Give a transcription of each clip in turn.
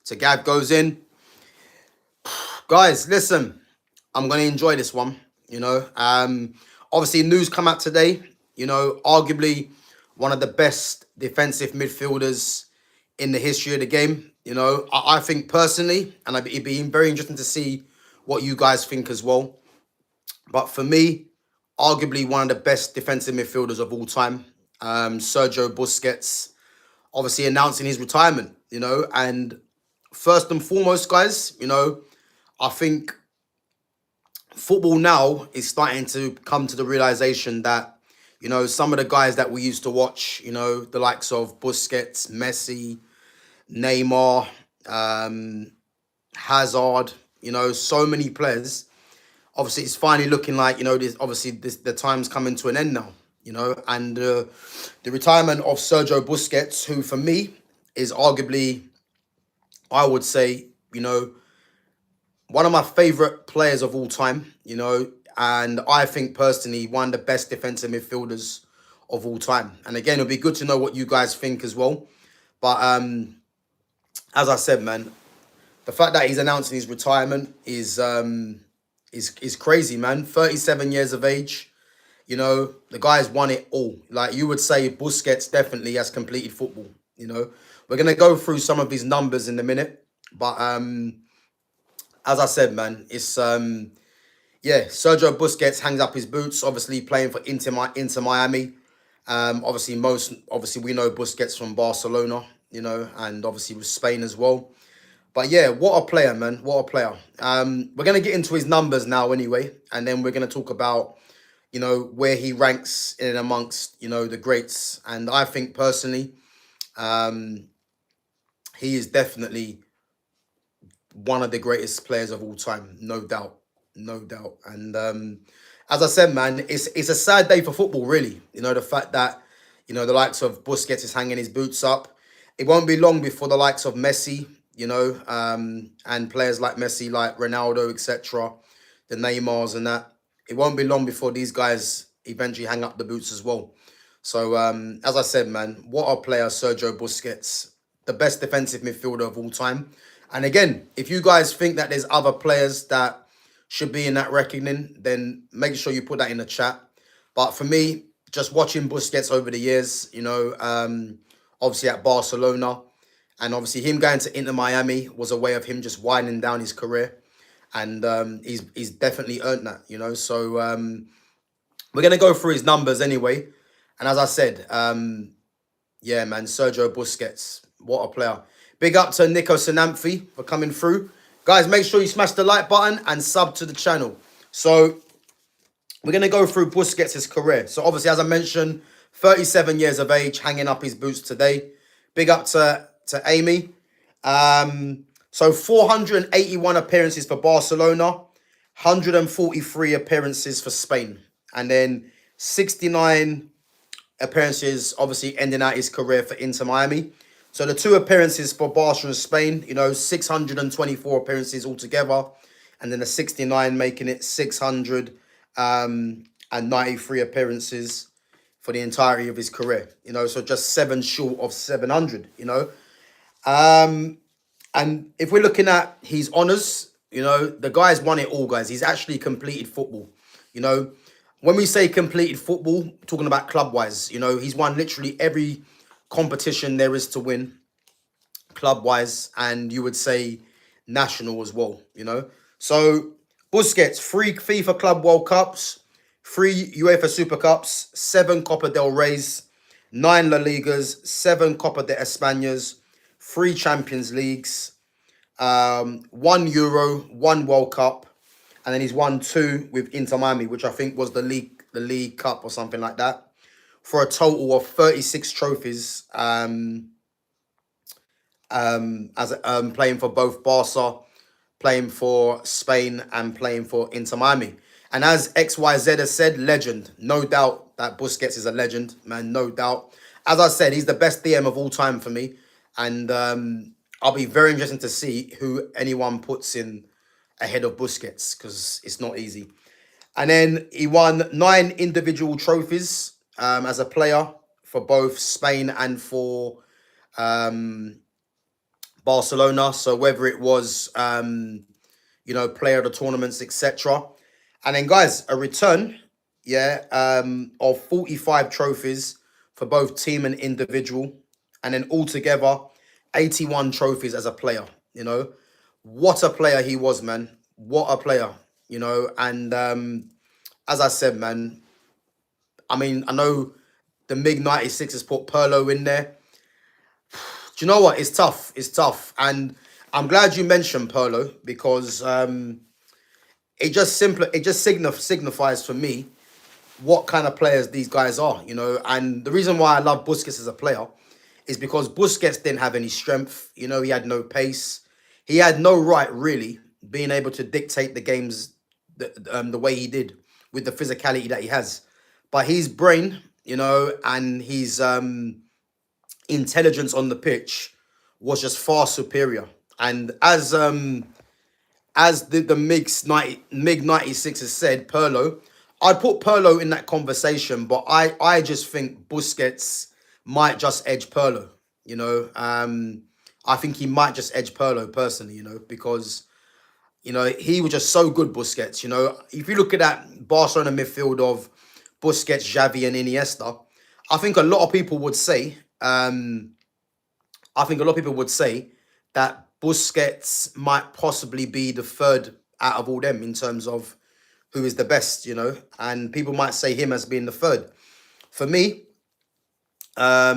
to Gav Goes In. Guys, listen, I'm going to enjoy this one. Obviously, news come out today. Arguably one of the best defensive midfielders in the history of the game. I think personally, and it'd be very interesting to see what you guys think as well. But for me, arguably one of the best defensive midfielders of all time, Sergio Busquets, obviously announcing his retirement. And first and foremost, guys, I think football now is starting to come to the realization that, some of the guys that we used to watch, the likes of Busquets, Messi, Neymar, Hazard, so many players. Obviously, it's finally looking like, the time's coming to an end now, and the retirement of Sergio Busquets, who for me is arguably, I would say, one of my favorite players of all time, and I think personally one of the best defensive midfielders of all time. And again, it'll be good to know what you guys think as well. But as I said, man, the fact that he's announcing his retirement is crazy, man. 37 years of age, the guy's won it all. Like you would say, Busquets definitely has completed football. We're gonna go through some of his numbers in a minute, but as I said, man, it's Sergio Busquets hangs up his boots. Obviously playing for Inter Miami. Obviously we know Busquets from Barcelona, and obviously with Spain as well. But yeah, what a player, man. What a player. We're going to get into his numbers now anyway. And then we're going to talk about, where he ranks in amongst, the greats. And I think personally, he is definitely one of the greatest players of all time. No doubt. No doubt. And as I said, man, it's a sad day for football, really. The fact that, the likes of Busquets is hanging his boots up. It won't be long before the likes of Messi, and players like Messi, like Ronaldo, etc., the Neymars and that. It won't be long before these guys eventually hang up the boots as well. So, as I said, man, what a player, Sergio Busquets, the best defensive midfielder of all time. And again, if you guys think that there's other players that should be in that reckoning, then make sure you put that in the chat. But for me, just watching Busquets over the years, obviously at Barcelona, and obviously him going to Inter Miami was a way of him just winding down his career. And he's definitely earned that, So we're going to go through his numbers anyway. And as I said, yeah, man, Sergio Busquets, what a player. Big up to Nico Sinamphi for coming through. Guys, make sure you smash the like button and sub to the channel. So we're going to go through Busquets' career. So obviously, as I mentioned, 37 years of age, hanging up his boots today. Big up to Amy. So 481 appearances for Barcelona, 143 appearances for Spain, and then 69 appearances, obviously ending out his career for Inter Miami. So the two appearances for Barcelona and Spain, 624 appearances altogether, and then the 69 making it 693 appearances for the entirety of his career. So just 7 short of 700. And if we're looking at his honours, the guy's won it all, guys. He's actually completed football. When we say completed football, talking about club-wise, he's won literally every competition there is to win, club-wise, and you would say national as well, So Busquets, 3 FIFA Club World Cups, 3 UEFA Super Cups, 7 Copa del Reys, 9 La Ligas, 7 Copa de Españas, 3 Champions Leagues, 1 Euro, 1 World Cup, and then he's won 2 with Inter Miami, which I think was the League Cup or something like that, for a total of 36 trophies. As playing for both Barca, playing for Spain, and playing for Inter Miami. And as XYZ has said, legend. No doubt that Busquets is a legend, man. No doubt. As I said, he's the best DM of all time for me. And I'll be very interested to see who anyone puts in ahead of Busquets, because it's not easy. And then he won 9 individual trophies as a player for both Spain and for Barcelona. So whether it was, player of the tournaments, etc. And then, guys, a return, yeah, of 45 trophies for both team and individual. And then altogether, 81 trophies as a player, you know. What a player he was, man. What a player, And as I said, man, I mean, I know the MiG 96 has put Perlo in there. Do you know what? It's tough. It's tough. And I'm glad you mentioned Perlo because it just signifies for me what kind of players these guys are, And the reason why I love Busquets as a player is because Busquets didn't have any strength, he had no pace. He had no right, really, being able to dictate the games the way he did with the physicality that he has. But his brain, and his intelligence on the pitch was just far superior. And as the MiG 96 has said, Perlo, I'd put Perlo in that conversation, but I just think Busquets might just edge Perlo, I think he might just edge Perlo personally, because, he was just so good, Busquets, If you look at that Barcelona midfield of Busquets, Xavi and Iniesta, I think a lot of people would say, that Busquets might possibly be the third out of all them in terms of who is the best, and people might say him as being the third. For me, I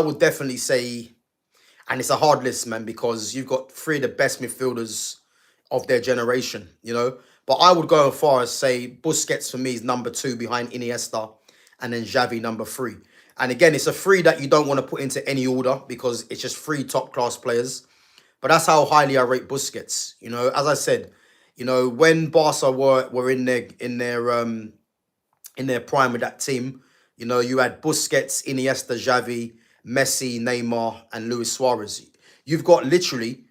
would definitely say, and it's a hard list, man, because you've got three of the best midfielders of their generation, But I would go as far as say Busquets for me is number 2 behind Iniesta, and then Xavi number 3. And again, it's a 3 that you don't want to put into any order because it's just 3 top class players. But that's how highly I rate Busquets. As I said, when Barca were in their prime with that team, you had Busquets, Iniesta, Xavi, Messi, Neymar, and Luis Suarez. You've got literally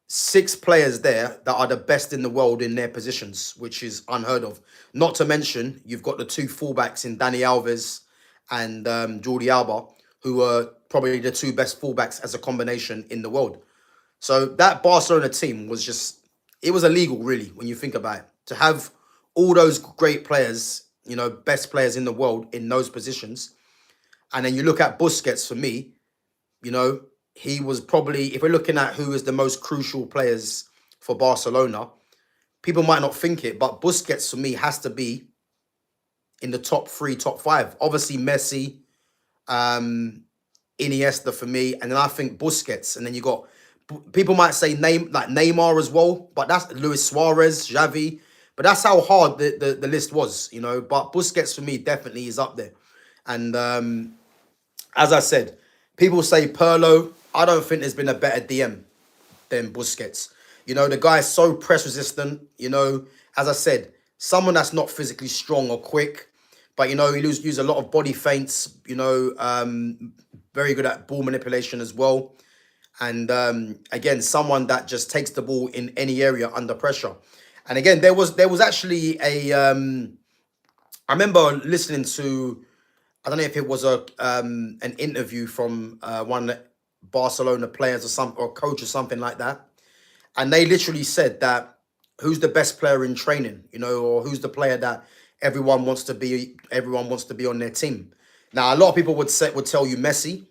6 players there that are the best in the world in their positions, which is unheard of. Not to mention, you've got the 2 fullbacks in Dani Alves and Jordi Alba, who are probably the 2 best fullbacks as a combination in the world. So that Barcelona team was just, it was illegal, really, when you think about it. To have all those great players, best players in the world in those positions. And then you look at Busquets, for me, he was probably, if we're looking at who is the most crucial players for Barcelona, people might not think it, but Busquets, for me, has to be in the top 3, top 5. Obviously, Messi, Iniesta for me, and then I think Busquets. And then you got, people might say Neymar as well, but that's Luis Suarez, Xavi. But that's how hard the list was, But Busquets for me definitely is up there. And as I said, people say Perlo. I don't think there's been a better DM than Busquets. The guy is so press resistant, As I said, someone that's not physically strong or quick, but, he uses a lot of body feints, very good at ball manipulation as well. And again, someone that just takes the ball in any area under pressure. And again, there was actually I remember listening to, I don't know if it was an interview from one of the Barcelona players or coach or something like that, and they literally said that who's the best player in training, or who's the player that everyone wants to be on their team. Now, a lot of people would tell you Messi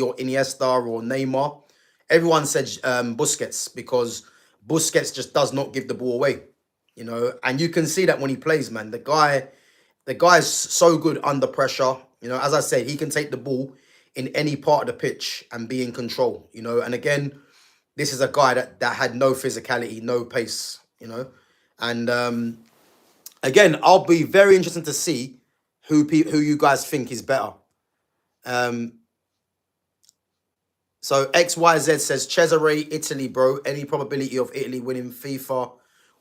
or Iniesta or Neymar. Everyone said Busquets, because Busquets just does not give the ball away, and you can see that when he plays, man. The guy's so good under pressure. As I said, he can take the ball in any part of the pitch and be in control, And again, this is a guy that had no physicality, no pace, And again, I'll be very interested to see who you guys think is better. So XYZ says, Cesare, Italy, bro. Any probability of Italy winning FIFA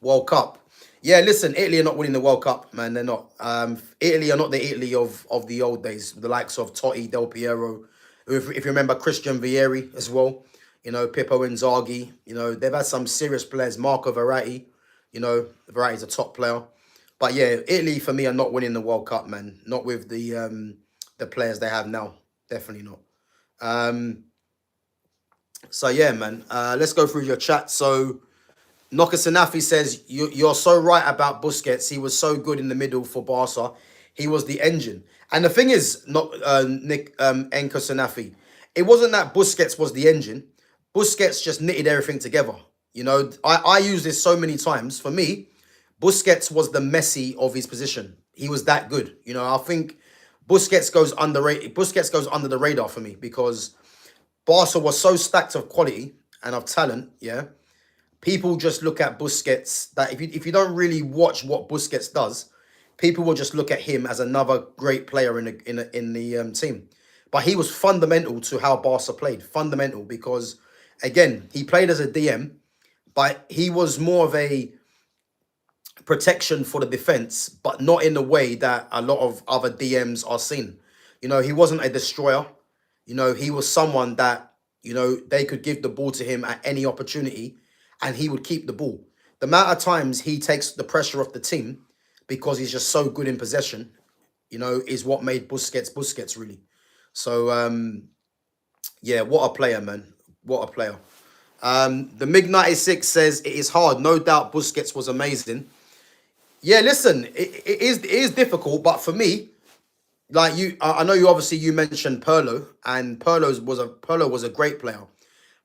World Cup? Yeah, listen, Italy are not winning the World Cup, man. They're not. Italy are not the Italy of the old days, the likes of Totti, Del Piero. If you remember Christian Vieri as well, Pippo Inzaghi. They've had some serious players. Marco Verratti, Verratti's a top player. But yeah, Italy for me are not winning the World Cup, man. Not with the players they have now. Definitely not. So yeah, man. Let's go through your chat. So Noka Sanafi says you're so right about Busquets. He was so good in the middle for Barca. He was the engine. And the thing is, not Nick Enko Sanafi, it wasn't that Busquets was the engine. Busquets just knitted everything together. You know, I use this so many times. For me, Busquets was the Messi of his position. He was that good. You know, I think Busquets goes underrated. Busquets goes under the radar for me because Barca was so stacked of quality and of talent. Yeah, people just look at Busquets. That if you don't really watch what Busquets does, people will just look at him as another great player in the team. But he was fundamental to how Barca played. Fundamental because again he played as a DM, but he was more of a protection for the defense, but not in the way that a lot of other DMs are seen. You know, he wasn't a destroyer. You know, he was someone that, you know, they could give the ball to him at any opportunity and he would keep the ball. The amount of times he takes the pressure off the team because he's just so good in possession, you know, is what made Busquets really. So yeah, what a player, man. What a player. The MiG96 says it is hard. No doubt Busquets was amazing. Yeah, listen, it is difficult, but for me, like you, I know you obviously you mentioned Perlo, and Perlo was a great player,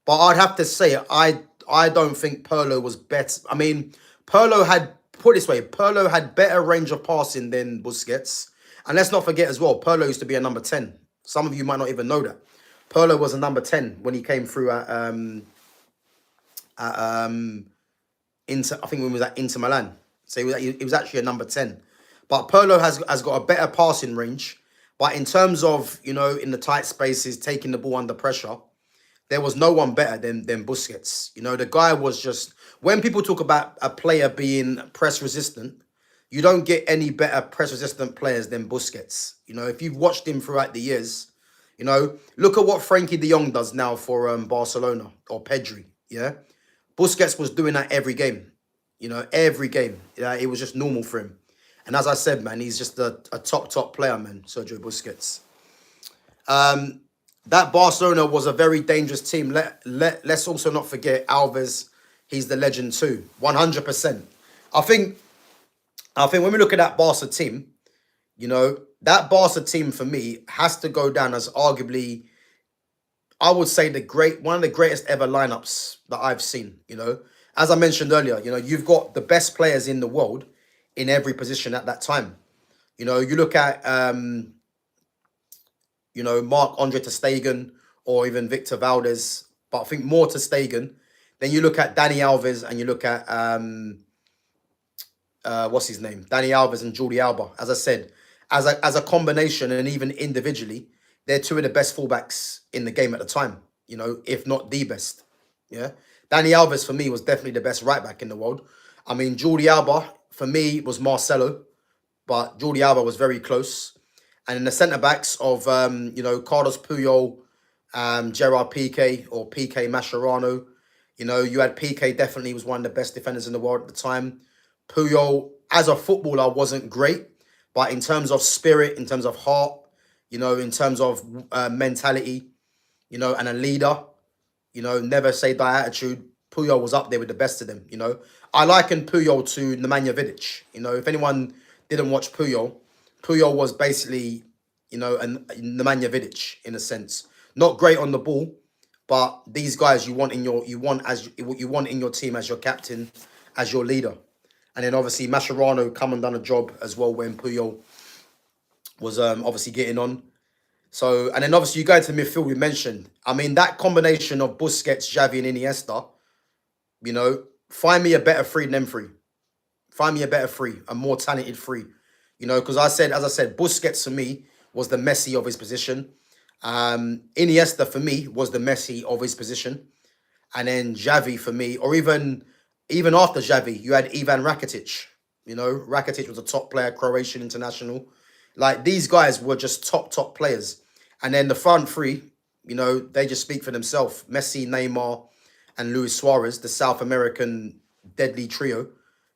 but I'd have to say I don't think Perlo was better. I mean, Perlo had put it this way, Perlo had better range of passing than Busquets, and let's not forget as well, Perlo used to be a number 10. Some of you might not even know that. Perlo was a number 10 when he came through at Inter. I think when he was at Inter Milan. So he was actually a number 10. But Perlo has got a better passing range. But in terms of, you know, in the tight spaces, taking the ball under pressure, there was no one better than Busquets. You know, the guy was just, when people talk about a player being press resistant, you don't get any better press resistant players than Busquets. You know, if you've watched him throughout the years, you know, look at what Frankie de Jong does now for Barcelona or Pedri. Yeah. Busquets was doing that every game. You know, every game. Yeah, it was just normal for him. And as I said, man, he's just a top player, man, Sergio Busquets. That Barcelona was a very dangerous team. Let's also not forget Alves. He's the legend too, 100%. I think when we look at that Barca team, you know, that Barca team for me has to go down as arguably, I would say one of the greatest ever lineups that I've seen. You know, as I mentioned earlier, you know, you've got the best players in the world in every position at that time. You know, you look at you know, Marc-Andre ter Stegen or even Victor Valdez, but I think more ter Stegen. Then you look at Dani Alves and you look at what's his name, Dani Alves and Jordi Alba. As I said, as a combination and even individually, they're two of the best fullbacks in the game at the time. You know, if not the best. Yeah, Dani Alves for me was definitely the best right back in the world. I mean, Jordi Alba for me was Marcelo, but Jordi Alba was very close. And in the centre backs of you know, Carlos Puyol, Gerard Piqué or Piqué Mascherano, you know, you had Piqué definitely was one of the best defenders in the world at the time. Puyol as a footballer wasn't great, but in terms of spirit, in terms of heart, you know, in terms of mentality, you know, and a leader, you know, never say die attitude. Puyol was up there with the best of them, you know. I liken Puyol to Nemanja Vidic. You know, if anyone didn't watch Puyol, Puyol was basically, you know, a Nemanja Vidic in a sense. Not great on the ball, but these guys you want in your team as your captain, as your leader. And then obviously Mascherano come and done a job as well when Puyol was obviously getting on. So, and then obviously you go into midfield, we mentioned. I mean, that combination of Busquets, Xavi and Iniesta, you know, find me a better three than them three. Find me a better three, a more talented three. You know, because as I said, Busquets for me was the Messi of his position. Iniesta for me was the Messi of his position. And then Xavi for me, or even after Xavi, you had Ivan Rakitic. You know, Rakitic was a top player, Croatian international. Like, these guys were just top players. And then the front three, you know, they just speak for themselves. Messi, Neymar, and Luis Suarez, the South American deadly trio.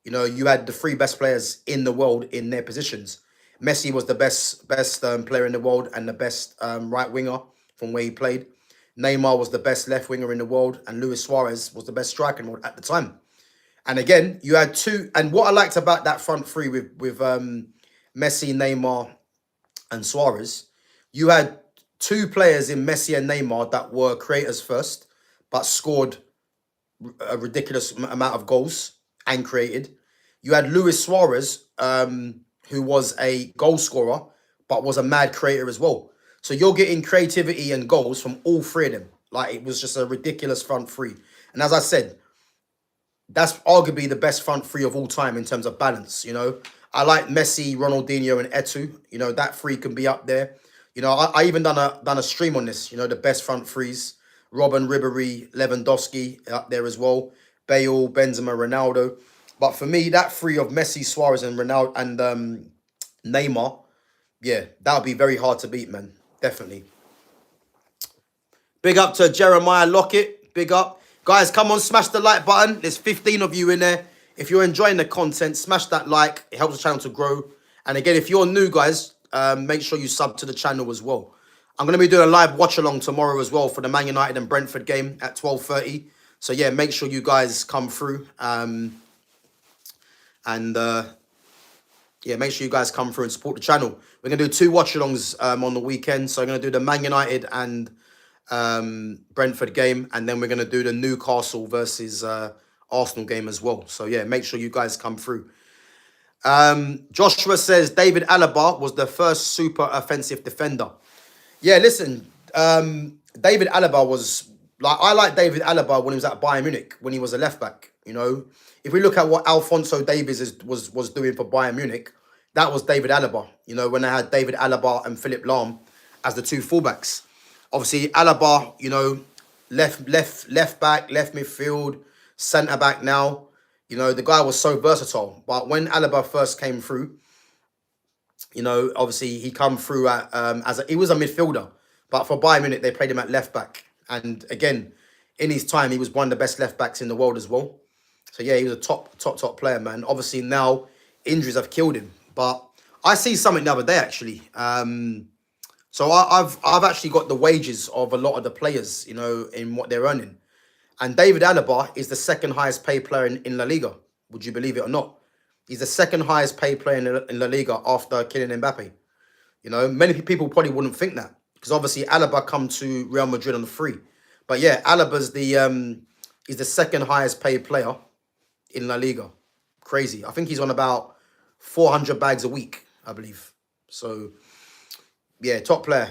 You know, you had the three best players in the world in their positions. Messi was the best player in the world and the best right winger from where he played. Neymar was the best left winger in the world, and Luis Suarez was the best striker in the world at the time. And again, you had two. And what I liked about that front three with Messi, Neymar, and Suarez, you had two players in Messi and Neymar that were creators first, but scored a ridiculous amount of goals and created. You had Luis Suarez, who was a goal scorer, but was a mad creator as well. So you're getting creativity and goals from all three of them. Like, it was just a ridiculous front three. And as I said, that's arguably the best front three of all time in terms of balance. You know, I like Messi, Ronaldinho, and Eto'o. You know, that three can be up there. You know, I even done a stream on this. You know, the best front threes: Robin, Ribéry, Lewandowski up there as well. Bale, Benzema, Ronaldo. But for me, that three of Messi, Suarez, and Ronaldo and Neymar, yeah, that would be very hard to beat, man. Definitely. Big up to Jeremiah Lockett. Big up. Guys, come on, smash the like button. There's 15 of you in there. If you're enjoying the content, smash that like. It helps the channel to grow. And again, if you're new, guys, make sure you sub to the channel as well. I'm going to be doing a live watch-along tomorrow as well for the Man United and Brentford game at 12:30. So, yeah, make sure you guys come through. Yeah, make sure you guys come through and support the channel. We're going to do 2 watch-alongs on the weekend. So, I'm going to do the Man United and Brentford game, and then we're going to do the Newcastle versus Arsenal game as well. So yeah, make sure you guys come through. Joshua says David Alaba was the first super offensive defender. Yeah, listen, David Alaba was like, I like David Alaba when he was at Bayern Munich, when he was a left back. You know, if we look at what Alphonso Davies was doing for Bayern Munich, that was David Alaba. You know, when they had David Alaba and Philipp Lahm as the 2 fullbacks. Obviously, Alaba, you know, left back, left midfield, centre back now. You know, the guy was so versatile. But when Alaba first came through, you know, obviously he come through at he was a midfielder. But for Bayern Munich, they played him at left back. And again, in his time, he was one of the best left backs in the world as well. So yeah, he was a top player, man. Obviously now injuries have killed him. But I see something the other day actually. So I've actually got the wages of a lot of the players, you know, in what they're earning. And David Alaba is the second highest paid player in La Liga. Would you believe it or not? He's the second highest paid player in La Liga after Kylian Mbappe. You know, many people probably wouldn't think that, because obviously Alaba come to Real Madrid on the free. But yeah, Alaba's he's the second highest paid player in La Liga. Crazy. I think he's on about 400 bags a week, I believe. So yeah, top player.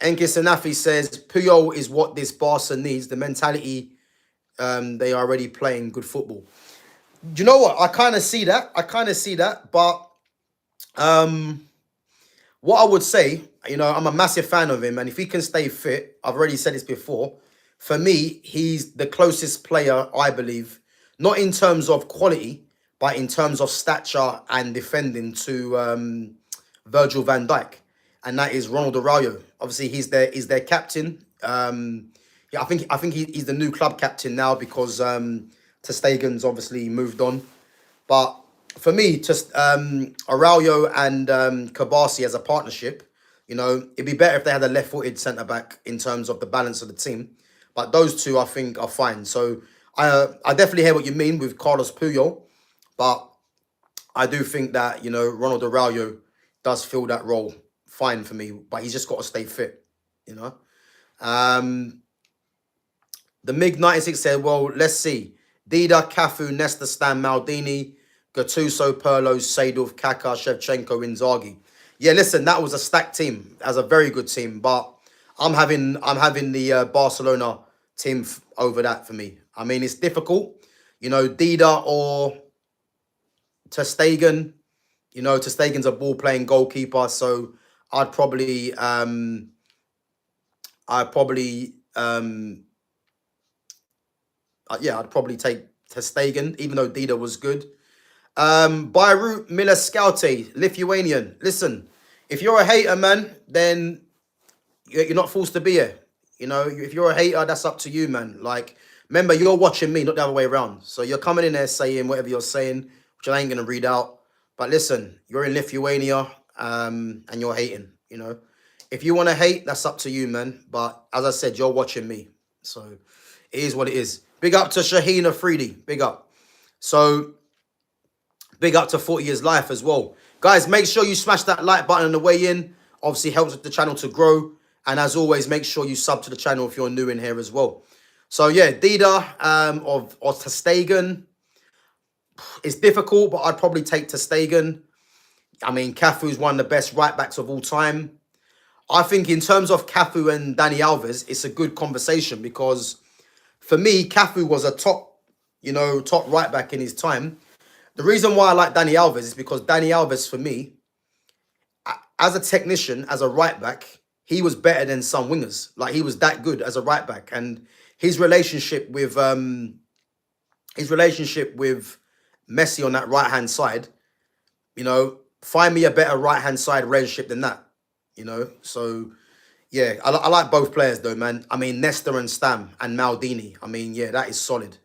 Enki Sanafi says, Puyol is what this Barca needs. The mentality, they are already playing good football. Do you know what? I kind of see that. But what I would say, you know, I'm a massive fan of him. And if he can stay fit, I've already said this before, for me, he's the closest player, I believe, not in terms of quality, but in terms of stature and defending to Virgil van Dijk. And that is Ronald Araujo. Obviously, he's their captain. Yeah, I think he's the new club captain now because Ter Stegen's obviously moved on. But for me, just Araujo and Kabasi as a partnership, you know, it'd be better if they had a left-footed centre back in terms of the balance of the team. But those two, I think, are fine. So I definitely hear what you mean with Carlos Puyol, but I do think that, you know, Ronald Araujo does fill that role fine for me, but he's just got to stay fit, you know. The MiG96 said, well, let's see. Dida, Cafu, Nesta, Stan, Maldini, Gattuso, Pirlo, Seydorf, Kaká, Shevchenko, Inzaghi. Yeah, listen, that was a stacked team. That was a very good team, but I'm having the Barcelona team over that for me. I mean, it's difficult. You know, Dida or Ter Stegen. You know, Ter Stegen's a ball-playing goalkeeper, so I'd probably take Ter Stegen, even though Dida was good. Beirut Milaskaute, Lithuanian. Listen, if you're a hater, man, then you're not forced to be here. You know, if you're a hater, that's up to you, man. Like, remember, you're watching me, not the other way around. So you're coming in there saying whatever you're saying, which I ain't going to read out. But listen, you're in Lithuania and you're hating, you know. If you want to hate, that's up to you, man. But as I said, you're watching me. So it is what it is. Big up to Shaheen Afridi. Big up. So big up to 40 Years Life as well. Guys, make sure you smash that like button on the way in. Obviously helps the channel to grow. And as always, make sure you sub to the channel if you're new in here as well. So yeah, Dida or Ter Stegen. It's difficult, but I'd probably take Ter Stegen. I mean, Cafu's one of the best right backs of all time. I think in terms of Cafu and Dani Alves, it's a good conversation because for me, Cafu was a top right back in his time. The reason why I like Dani Alves is because Dani Alves, for me, as a technician, as a right back, he was better than some wingers. Like, he was that good as a right back. And his relationship with Messi on that right-hand side, find me a better right-hand side relationship than that, So, yeah, I like both players, though, man. I mean, Nesta and Stam and Maldini. I mean, yeah, that is solid,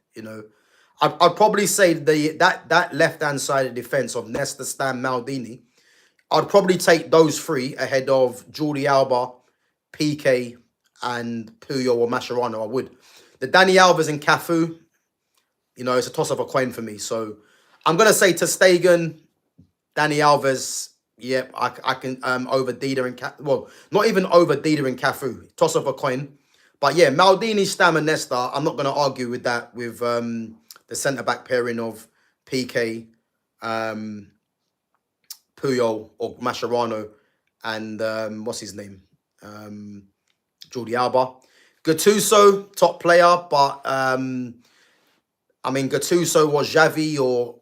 I'd probably say that left-hand side of defence of Nesta, Stam, Maldini, I'd probably take those three ahead of Jordi Alba, PK, and Puyol or Mascherano. I would. The Dani Alves and Cafu, it's a toss of a coin for me. So I'm going to say Ter Stegen, Dani Alves. Yep, I can over Dida and well, not even over Dida and Cafu. Toss of a coin. But yeah, Maldini, Stam and Nesta, I'm not going to argue with that with the centre-back pairing of PK, Puyol or Mascherano and what's his name? Jordi Alba. Gattuso, top player, but I mean, Gattuso was Xavi or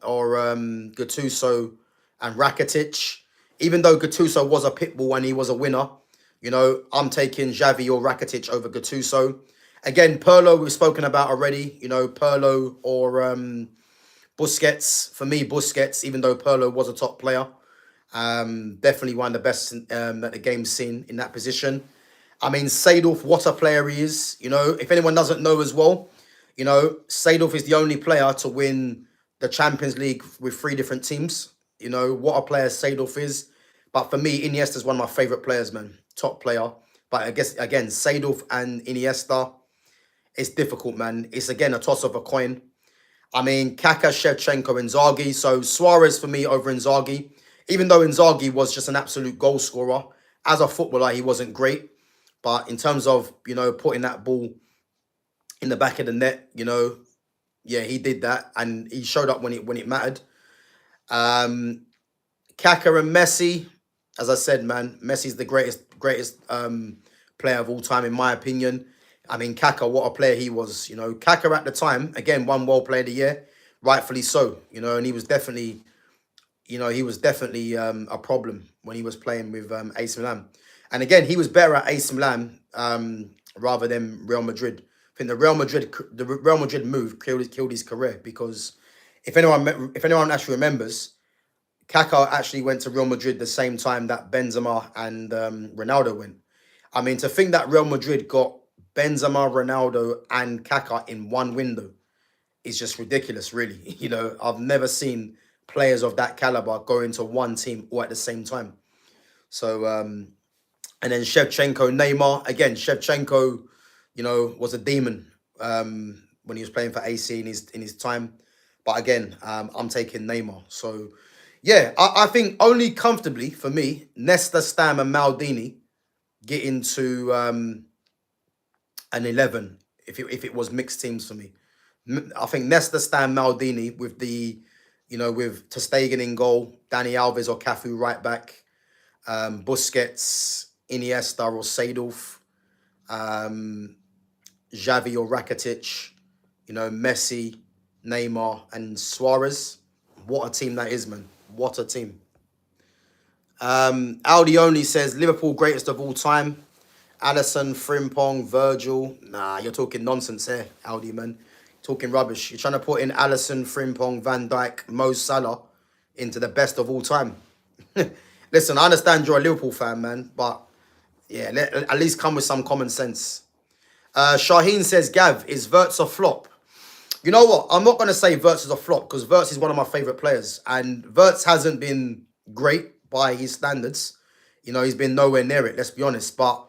Gattuso and Rakitic. Even though Gattuso was a pitbull and he was a winner, I'm taking Xavi or Rakitic over Gattuso. Again, Pirlo we've spoken about already. Pirlo or Busquets. For me, Busquets, even though Pirlo was a top player. Definitely one of the best that the game's seen in that position. I mean, Seedorf, what a player he is. If anyone doesn't know as well, Seedorf is the only player to win the Champions League with 3 different teams. What a player Seedorf is. But for me, Iniesta is one of my favourite players, man. Top player. But I guess, again, Seedorf and Iniesta, it's difficult, man. It's, again, a toss of a coin. I mean, Kaká, Shevchenko, Inzaghi. So Suarez for me over Inzaghi. Even though Inzaghi was just an absolute goal scorer, as a footballer, he wasn't great. But in terms of, putting that ball in the back of the net, yeah, he did that. And he showed up when it mattered. Kaká and Messi, as I said, man, Messi's the greatest player of all time, in my opinion. I mean, Kaká, what a player he was. Kaká at the time, again, won World Player of the Year, rightfully so. And he was definitely, a problem when he was playing with AC Milan. And again, he was better at AC Milan rather than Real Madrid. I think the Real Madrid move killed his career, because if anyone actually remembers, Kaká actually went to Real Madrid the same time that Benzema and Ronaldo went. I mean, to think that Real Madrid got Benzema, Ronaldo, and Kaká in one window is just ridiculous, really. I've never seen players of that caliber go into one team all at the same time. So, and then Shevchenko, Neymar. Again, Shevchenko, was a demon when he was playing for AC in his time. But again, I'm taking Neymar. So, yeah, I think only comfortably for me, Nesta, Stam, and Maldini get into an 11 if it was mixed teams for me. I think Nesta, Stam, Maldini with the, with Ter Stegen in goal, Dani Alves or Cafu right back, Busquets, Iniesta or Seedorf, Xavi or Rakitic, Messi, Neymar and Suarez. What a team that is, man. What a team. Aldi only says Liverpool greatest of all time. Alisson, Frimpong, Virgil. Nah, you're talking nonsense here, Aldi, man. Talking rubbish. You're trying to put in Alisson, Frimpong, Van Dijk, Mo Salah into the best of all time. Listen, I understand you're a Liverpool fan, man, but yeah, at least come with some common sense. Shaheen says, Gav, is Wirtz a flop? You know what? I'm not going to say Wirtz is a flop, because Wirtz is one of my favourite players. And Wirtz hasn't been great by his standards You know, he's been nowhere near it, let's be honest. But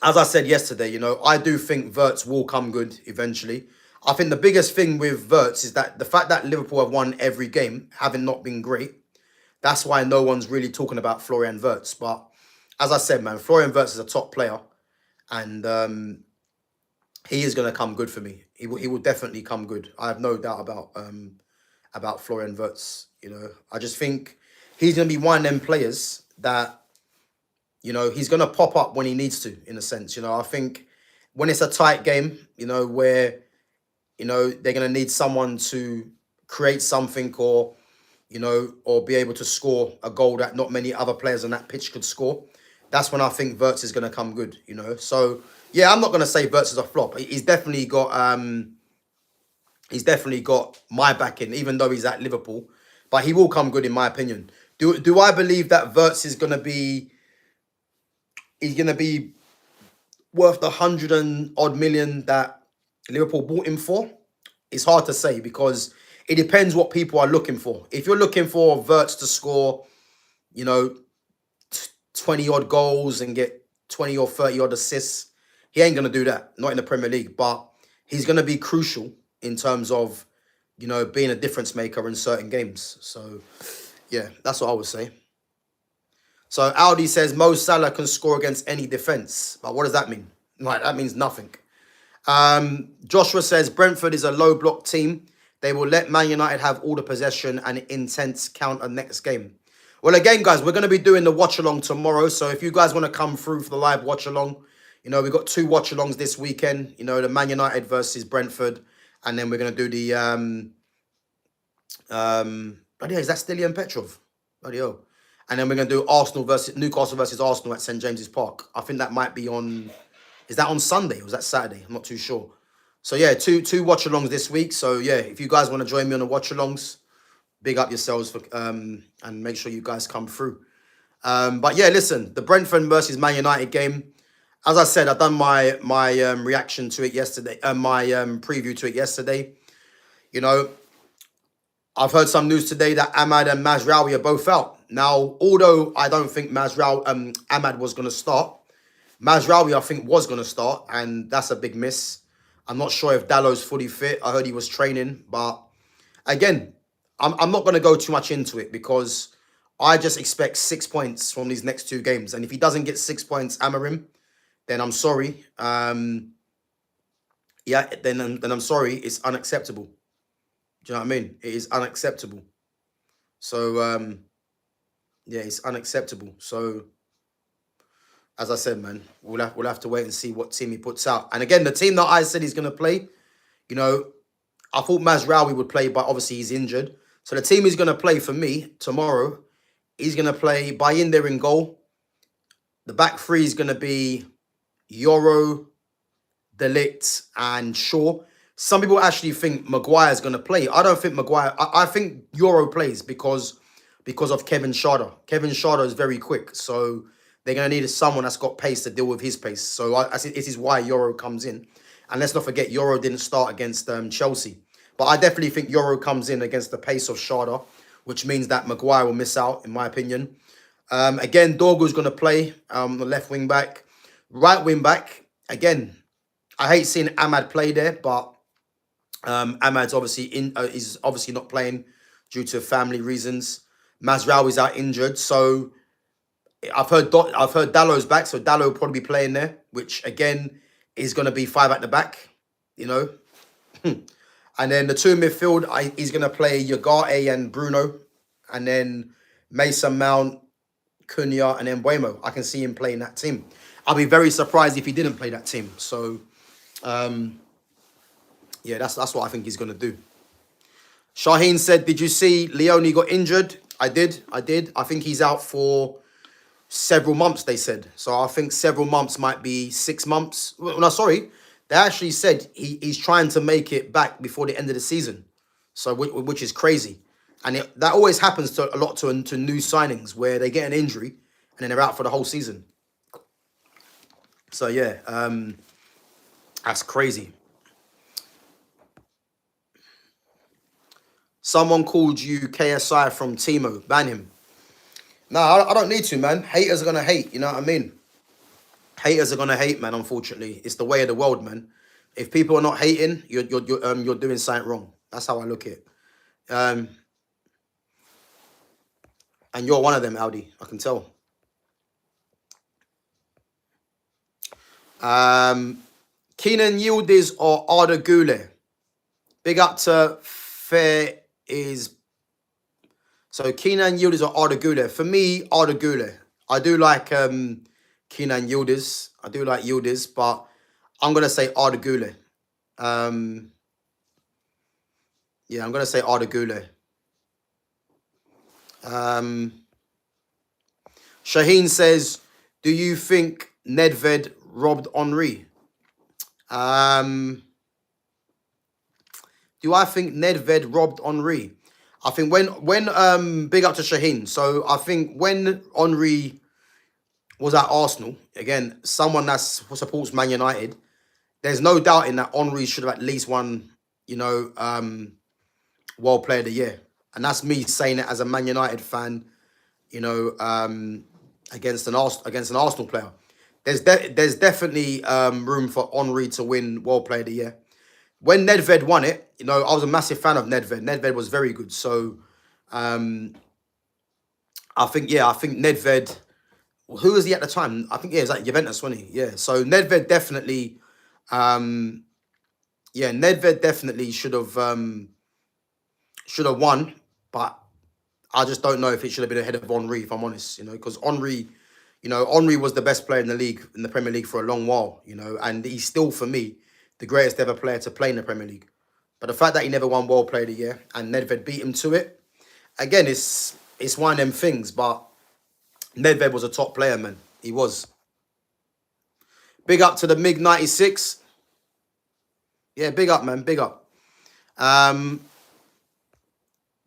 as I said yesterday, you know, I do think Wirtz will come good eventually. I think the biggest thing with Wirtz is that the fact that Liverpool have won every game, having not been great, that's why no one's really talking about Florian Wirtz. But as I said, man, Florian Wirtz is a top player, and he is going to come good for me. He will definitely come good. I have no doubt about Florian Wirtz. You know, I just think he's going to be one of them players that, you know, he's going to pop up when he needs to, in a sense. You know, I think when it's a tight game, you know, where, you know, they're going to need someone to create something, or, you know, or be able to score a goal that not many other players on that pitch could score. That's when I think Wirtz is going to come good, you know. So, yeah, I'm not going to say Wirtz is a flop. He's definitely got my backing, even though he's at Liverpool. But he will come good, in my opinion. Do I believe that Wirtz is going to be... He's going to be worth the 100 and odd million that Liverpool bought him for? It's hard to say, because it depends what people are looking for. If you're looking for Wirtz to score, you know, 20 odd goals and get 20 or 30 odd assists, he ain't going to do that. Not in the Premier League. But he's going to be crucial in terms of, you know, being a difference maker in certain games. So, yeah, that's what I would say. So Audi says Mo Salah can score against any defence. But what does that mean? Right, that means nothing. Joshua says Brentford is a low block team. They will let Man United have all the possession and intense counter next game. Well, again, guys, we're going to be doing the watch along tomorrow. So if you guys want to come through for the live watch along, you know, we've got 2 watch alongs this weekend. You know, the Man United versus Brentford, and then we're going to do the bloody hell, is that Stilian Petrov? Bloody hell. And then we're going to do Newcastle versus Arsenal at St James's Park. I think that might be on... Is that on Sunday or was that Saturday? I'm not too sure. So, yeah, two watch-alongs this week. So, yeah, if you guys want to join me on the watch-alongs, big up yourselves for and make sure you guys come through. But, yeah, listen, the Brentford versus Man United game, as I said, I've done my reaction to it yesterday, my preview to it yesterday. You know, I've heard some news today that Ahmad and Mazraoui are both out. Now, although I don't think Ahmad was going to start, Mazraoui, I think, was going to start, and that's a big miss. I'm not sure if Dallow's fully fit. I heard he was training, but again, I'm not going to go too much into it, because I just expect 6 points from these next 2 games. And if he doesn't get 6 points, Amarim, then I'm sorry. Then I'm sorry. It's unacceptable. Do you know what I mean? It is unacceptable. So, yeah, it's unacceptable. So, as I said, man, we'll have to wait and see what team he puts out. And again, the team that I said he's going to play, you know, I thought Mazraoui would play, but obviously he's injured. So the team he's going to play for me tomorrow, he's going to play Bayindir in goal. The back 3 is going to be Yoro, De Ligt, and Shaw. Some people actually think Maguire's going to play. I don't think Maguire... I think Yoro plays because of Kevin Schade. Kevin Schade is very quick, so they're going to need someone that's got pace to deal with his pace. So this is why Yoro comes in. And let's not forget, Yoro didn't start against Chelsea. But I definitely think Yoro comes in against the pace of Schade, which means that Maguire will miss out, in my opinion. Again, Dorgu's going to play the left wing back. Right wing back, again, I hate seeing Ahmad play there, but Ahmad's obviously is obviously not playing due to family reasons. Mazraoui's out injured, so I've heard Dallow's back, so Dallow will probably be playing there, which again is going to be 5 at the back, you know. And then the 2 midfield, he's going to play Ugarte and Bruno, and then Mason Mount, Cunha, and then Buemo. I can see him playing that team. I'll be very surprised if he didn't play that team. So, yeah, that's what I think he's going to do. Shaheen said, did you see Leone got injured? I did. I think he's out for several months, they said. So I think several months might be 6 months. Well, no, sorry. They actually said he's trying to make it back before the end of the season. So, which is crazy. And that always happens to a lot to new signings, where they get an injury and then they're out for the whole season. So, yeah, that's crazy. Someone called you KSI from Timo. Ban him. No, I don't need to, man. Haters are gonna hate. You know what I mean? Haters are gonna hate, man. Unfortunately, it's the way of the world, man. If people are not hating, you're doing something wrong. That's how I look at it. Um, and you're one of them, Audi. I can tell. Keenan Yildiz or Arda Güler? Big up to Fair is so Keenan Yildiz or Arda Güler. For me, Arda Güler. I do like Keenan Yildiz. I do like Yildiz, but I'm gonna say Arda Güler. Yeah, I'm gonna say Arda Güler. Shaheen says, "Do you think Nedved robbed Henri?" Do I think Nedved robbed Henri? I think when big up to Shaheen. So I think when Henri was at Arsenal, again, someone that supports Man United, there's no doubting that Henri should have at least won, World Player of the Year. And that's me saying it as a Man United fan, against an Arsenal player. There's definitely room for Henri to win World Player of the Year. When Nedved won it, I was a massive fan of Nedved. Nedved was very good. So I think Nedved, who was he at the time? I think, yeah, it was at Juventus, wasn't he? Yeah. So Nedved definitely, Nedved definitely should have won, but I just don't know if it should have been ahead of Henri, if I'm honest, because Henri was the best player in the league, in the Premier League for a long while, and he's still, for me, the greatest ever player to play in the Premier League. But the fact that he never won World Player of the Year and Nedved beat him to it, again, it's one of them things, but Nedved was a top player, man. He was. Big up to the MiG-96. Yeah, big up, man. Big up.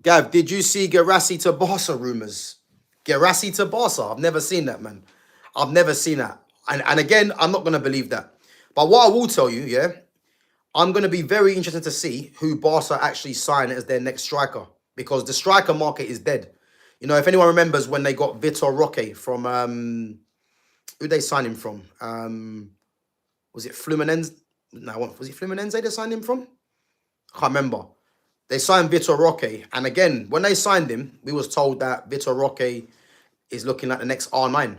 Gav, did you see Guirassy to Barca rumours? Guirassy to Barca? I've never seen that, man. I've never seen that. And again, I'm not going to believe that. But what I will tell you, yeah, I'm going to be very interested to see who Barca actually sign as their next striker. Because the striker market is dead. If anyone remembers when they got Vitor Roque from... who they signed him from? Was it Fluminense? No, was it Fluminense they signed him from? I can't remember. They signed Vitor Roque. And again, when they signed him, we was told that Vitor Roque is looking like the next R9.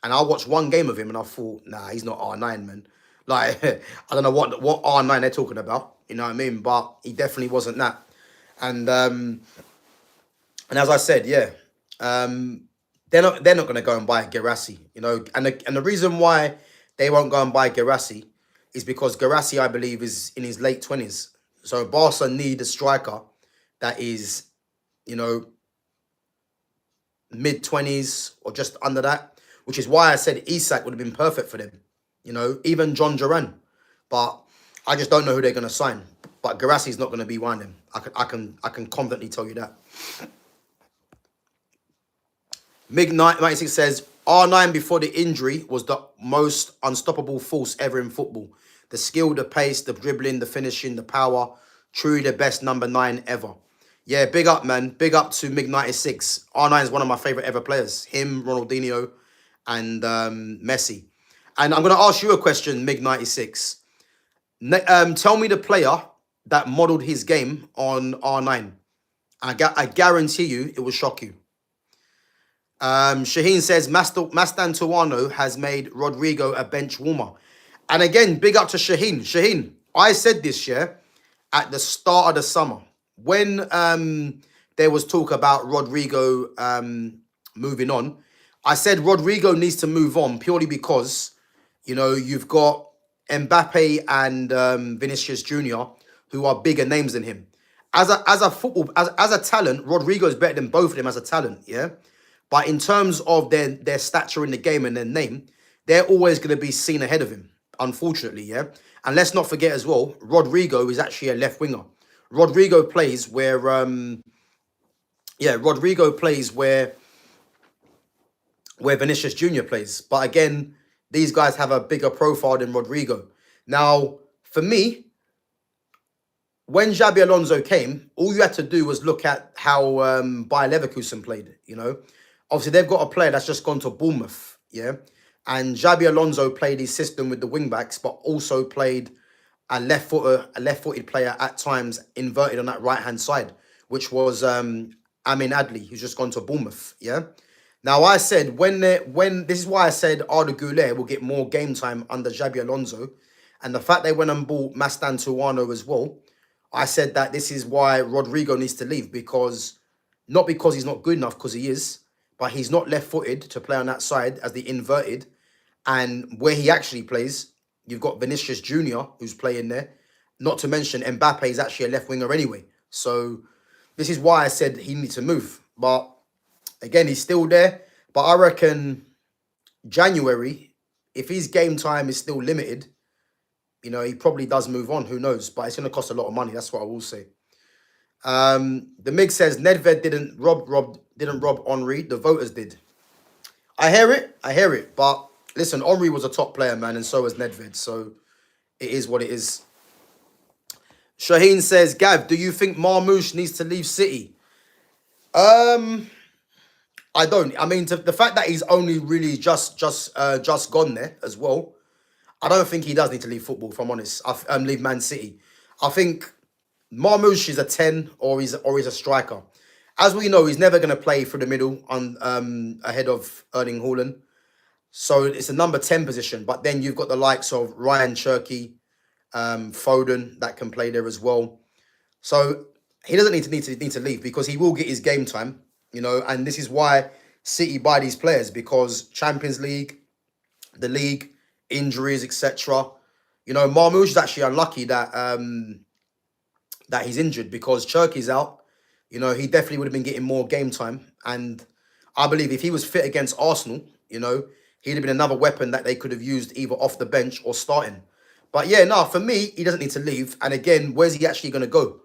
And I watched one game of him and I thought, nah, he's not R9, man. Like, I don't know what R9 they're talking about. You know what I mean? But he definitely wasn't that. And as I said, yeah, they're not going to go and buy Guirassy, And the reason why they won't go and buy Guirassy is because Guirassy, I believe, is in his late 20s. So Barca need a striker that is, mid-20s or just under that, which is why I said Isak would have been perfect for them. Even John Duran. But I just don't know who they're going to sign. But Guirassy's not going to be one of them. I can confidently tell you that. MiG-96 says, R9 before the injury was the most unstoppable force ever in football. The skill, the pace, the dribbling, the finishing, the power. Truly the best number 9 ever. Yeah, big up, man. Big up to MiG-96. R9 is one of my favourite ever players. Him, Ronaldinho, and Messi. And I'm going to ask you a question, MiG-96. Tell me the player that modelled his game on R9. I guarantee you it will shock you. Shaheen says, Mastantuono has made Rodrigo a bench warmer. And again, big up to Shaheen. Shaheen, I said this, yeah, at the start of the summer. When there was talk about Rodrigo moving on, I said Rodrigo needs to move on purely because, you've got Mbappe and Vinicius Jr., who are bigger names than him. As a talent, Rodrigo is better than both of them as a talent, yeah? But in terms of their stature in the game and their name, they're always going to be seen ahead of him, unfortunately, yeah? And let's not forget as well, Rodrigo is actually a left winger. Rodrigo plays where, where Vinicius Jr. plays. But again, these guys have a bigger profile than Rodrigo. Now, for me, when Xabi Alonso came, all you had to do was look at how Bayer Leverkusen played, Obviously, they've got a player that's just gone to Bournemouth, yeah? And Xabi Alonso played his system with the wing backs, but also played a left-footed player at times inverted on that right-hand side, which was Amin Adli, who's just gone to Bournemouth, yeah? Now, I said, this is why I said Arda Güler will get more game time under Xabi Alonso, and the fact they went and bought Mastan Tuano as well, I said that this is why Rodrigo needs to leave, because not because he's not good enough, because he is, but he's not left-footed to play on that side as the inverted. And where he actually plays, you've got Vinicius Jr., who's playing there. Not to mention Mbappe is actually a left winger anyway. So this is why I said he needs to move. But again, he's still there. But I reckon January, if his game time is still limited, you know, he probably does move on. Who knows? But it's going to cost a lot of money. That's what I will say. The Mig says Nedved didn't rob Henry. The voters did. I hear it. But listen, Henry was a top player, man, and so was Nedved. So it is what it is. Shaheen says, Gav, do you think Marmoush needs to leave City? I don't. I mean, the fact that he's only really just gone there as well, I don't think he does need to leave football, if I'm honest. Leave Man City. I think Marmoush is a 10 or he's a striker. As we know, he's never going to play through the middle ahead of Erling Haaland. So it's a number 10 position. But then you've got the likes of Ryan Cherky, Foden that can play there as well. So he doesn't need to leave, because he will get his game time, you know. And this is why City buy these players, because Champions League, the league, injuries, etc. You know, Marmoush is actually unlucky that that he's injured, because Cherky's out. You know, he definitely would have been getting more game time. And I believe if he was fit against Arsenal, you know, he'd have been another weapon that they could have used either off the bench or starting. But yeah, no, for me, he doesn't need to leave. And again, where's he actually going to go?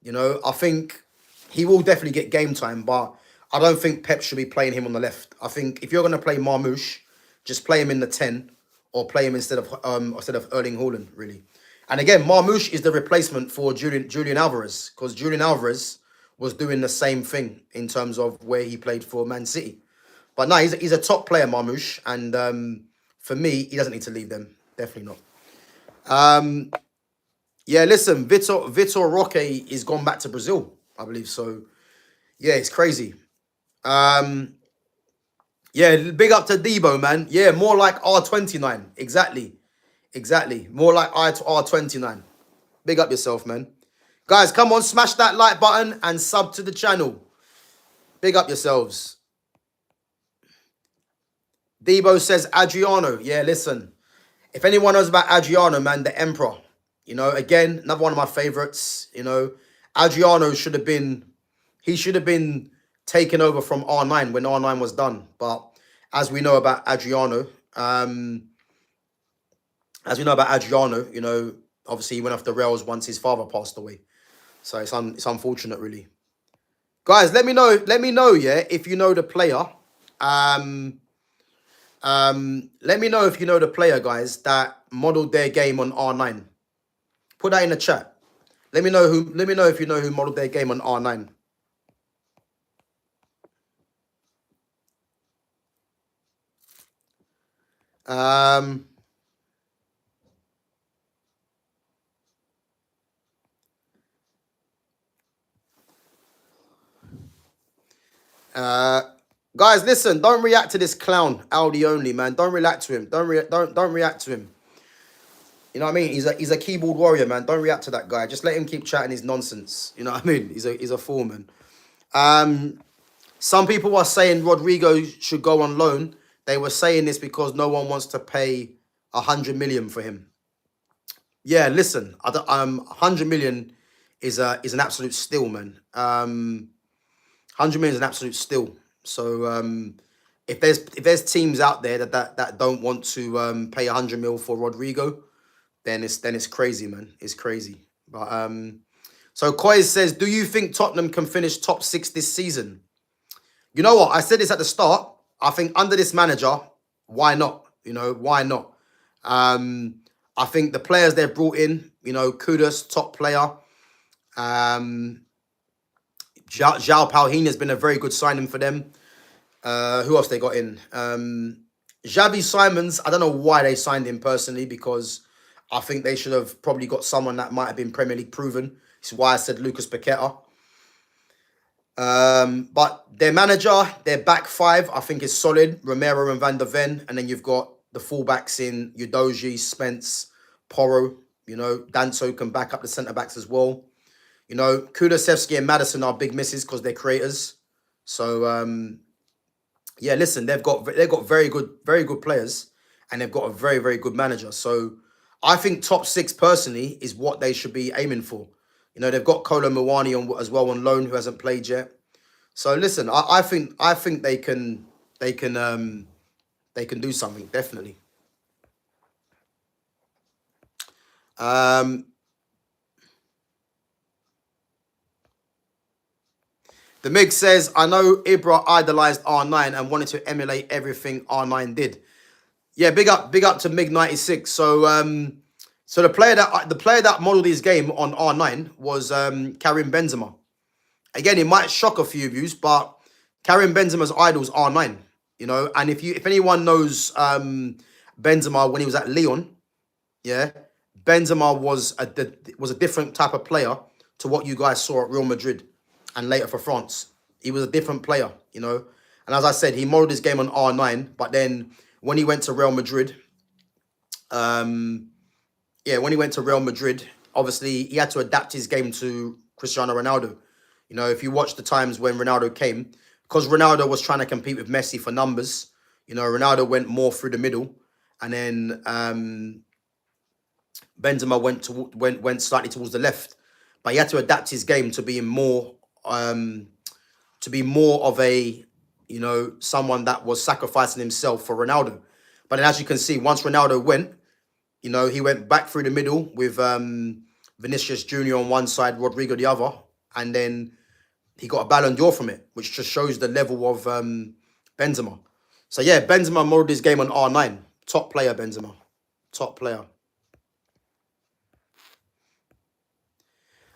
You know, I think he will definitely get game time, but I don't think Pep should be playing him on the left. I think if you're going to play Marmoush, just play him in the 10 or play him instead of Erling Haaland, really. And again, Marmoush is the replacement for Julian Alvarez, because Julian Alvarez was doing the same thing in terms of where he played for Man City. But no, he's a top player, Marmoush, and for me, he doesn't need to leave them. Definitely not. Yeah, listen, Vitor Roque is gone back to Brazil, I believe. So, yeah, it's crazy. Yeah, big up to Debo, man. Yeah, more like R29. Exactly. More like R29. Big up yourself, man. Guys, come on, smash that like button and sub to the channel. Big up yourselves. Debo says Adriano. Yeah, listen. If anyone knows about Adriano, man, the Emperor. You know, again, another one of my favorites. You know, Adriano should have been taken over from R9 when R9 was done. But as we know about Adriano, you know, obviously he went off the rails once his father passed away. So it's unfortunate, really. Guys, let me know, yeah, if you know the player. Let me know if you know the player, guys, that modeled their game on R9. Put that in the chat. Let me know if you know who modeled their game on R9. Guys, listen, don't react to this clown, Aldi only, man. Don't react to him. Don't react to him. You know what I mean? He's a keyboard warrior, man. Don't react to that guy. Just let him keep chatting his nonsense. You know what I mean? He's a fool, man. Some people are saying Rodrigo should go on loan. They were saying this because no one wants to pay 100 million for him. Yeah, listen, 100 million is an absolute steal, man. 100 million is an absolute steal. So if there's teams out there that don't want to pay 100 mil for Rodrigo, then it's crazy, man. It's crazy. But so Coy says, do you think Tottenham can finish top 6 this season? You know what? I said this at the start. I think under this manager, why not? You know, why not? I think the players they've brought in, you know, Kudus, top player. João Palhinha has been a very good signing for them. Who else they got in? Xavi Simons. I don't know why they signed him personally, because I think they should have probably got someone that might have been Premier League proven. This is why I said Lucas Paqueta. But their manager, their back five, I think is solid. Romero and Van der Ven. And then you've got the fullbacks in Udogie, Spence, Porro. You know, Danso can back up the centre-backs as well. You know, Kulusevski and Maddison are big misses because they're creators. So, yeah, listen, they've got very good players, and they've got a very, very good manager. So I think top six personally is what they should be aiming for. You know, they've got Kolo Muani on as well on loan, who hasn't played yet. So listen, I think they can do something, definitely. The Mig says, I know Ibra idolized R9 and wanted to emulate everything R9 did. Yeah, big up to Mig 96. So so the player that modeled his game on R9 was Karim Benzema. Again, it might shock a few of you, but Karim Benzema's idol is R9. You know, and if anyone knows Benzema when he was at Lyon, yeah, Benzema was a different type of player to what you guys saw at Real Madrid and later for France. He was a different player, you know. And as I said, he modeled his game on R9, but then when he went to Real Madrid, when he went to Real Madrid, obviously he had to adapt his game to Cristiano Ronaldo. You know, if you watch the times when Ronaldo came, because Ronaldo was trying to compete with Messi for numbers, you know, Ronaldo went more through the middle, and then Benzema went slightly towards the left. But he had to adapt his game to be more of a, you know, someone that was sacrificing himself for Ronaldo. But then, as you can see, once Ronaldo went, you know, he went back through the middle with Vinicius Jr. on one side, Rodrigo the other, and then he got a Ballon d'Or from it, which just shows the level of Benzema. So yeah, Benzema modeled his game on R9. Top player, Benzema. Top player.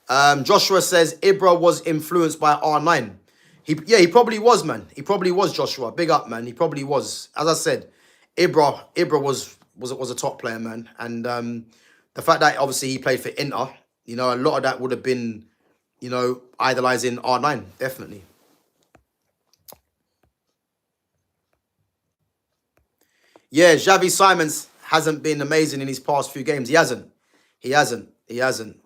Joshua says Ibra was influenced by R9. He probably was, man. He probably was, Joshua. Big up, man. He probably was. As I said, Ibra was a top player, man. And the fact that obviously he played for Inter, you know, a lot of that would have been, you know, idolizing R9, definitely. Yeah, Xavi Simons hasn't been amazing in his past few games. He hasn't.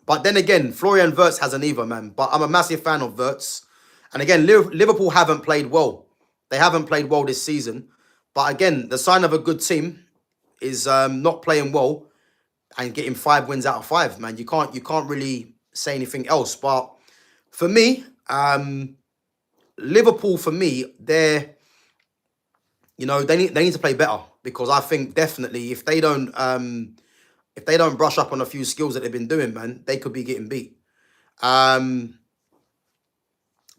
But then again, Florian Wirtz hasn't either, man. But I'm a massive fan of Wirtz. And again, Liverpool haven't played well. They haven't played well this season. But again, the sign of a good team is not playing well and getting 5 wins out of 5, man. You can't really say anything else. But for me, Liverpool, for me, they need to play better, because I think definitely if they don't brush up on a few skills that they've been doing, man, they could be getting beat.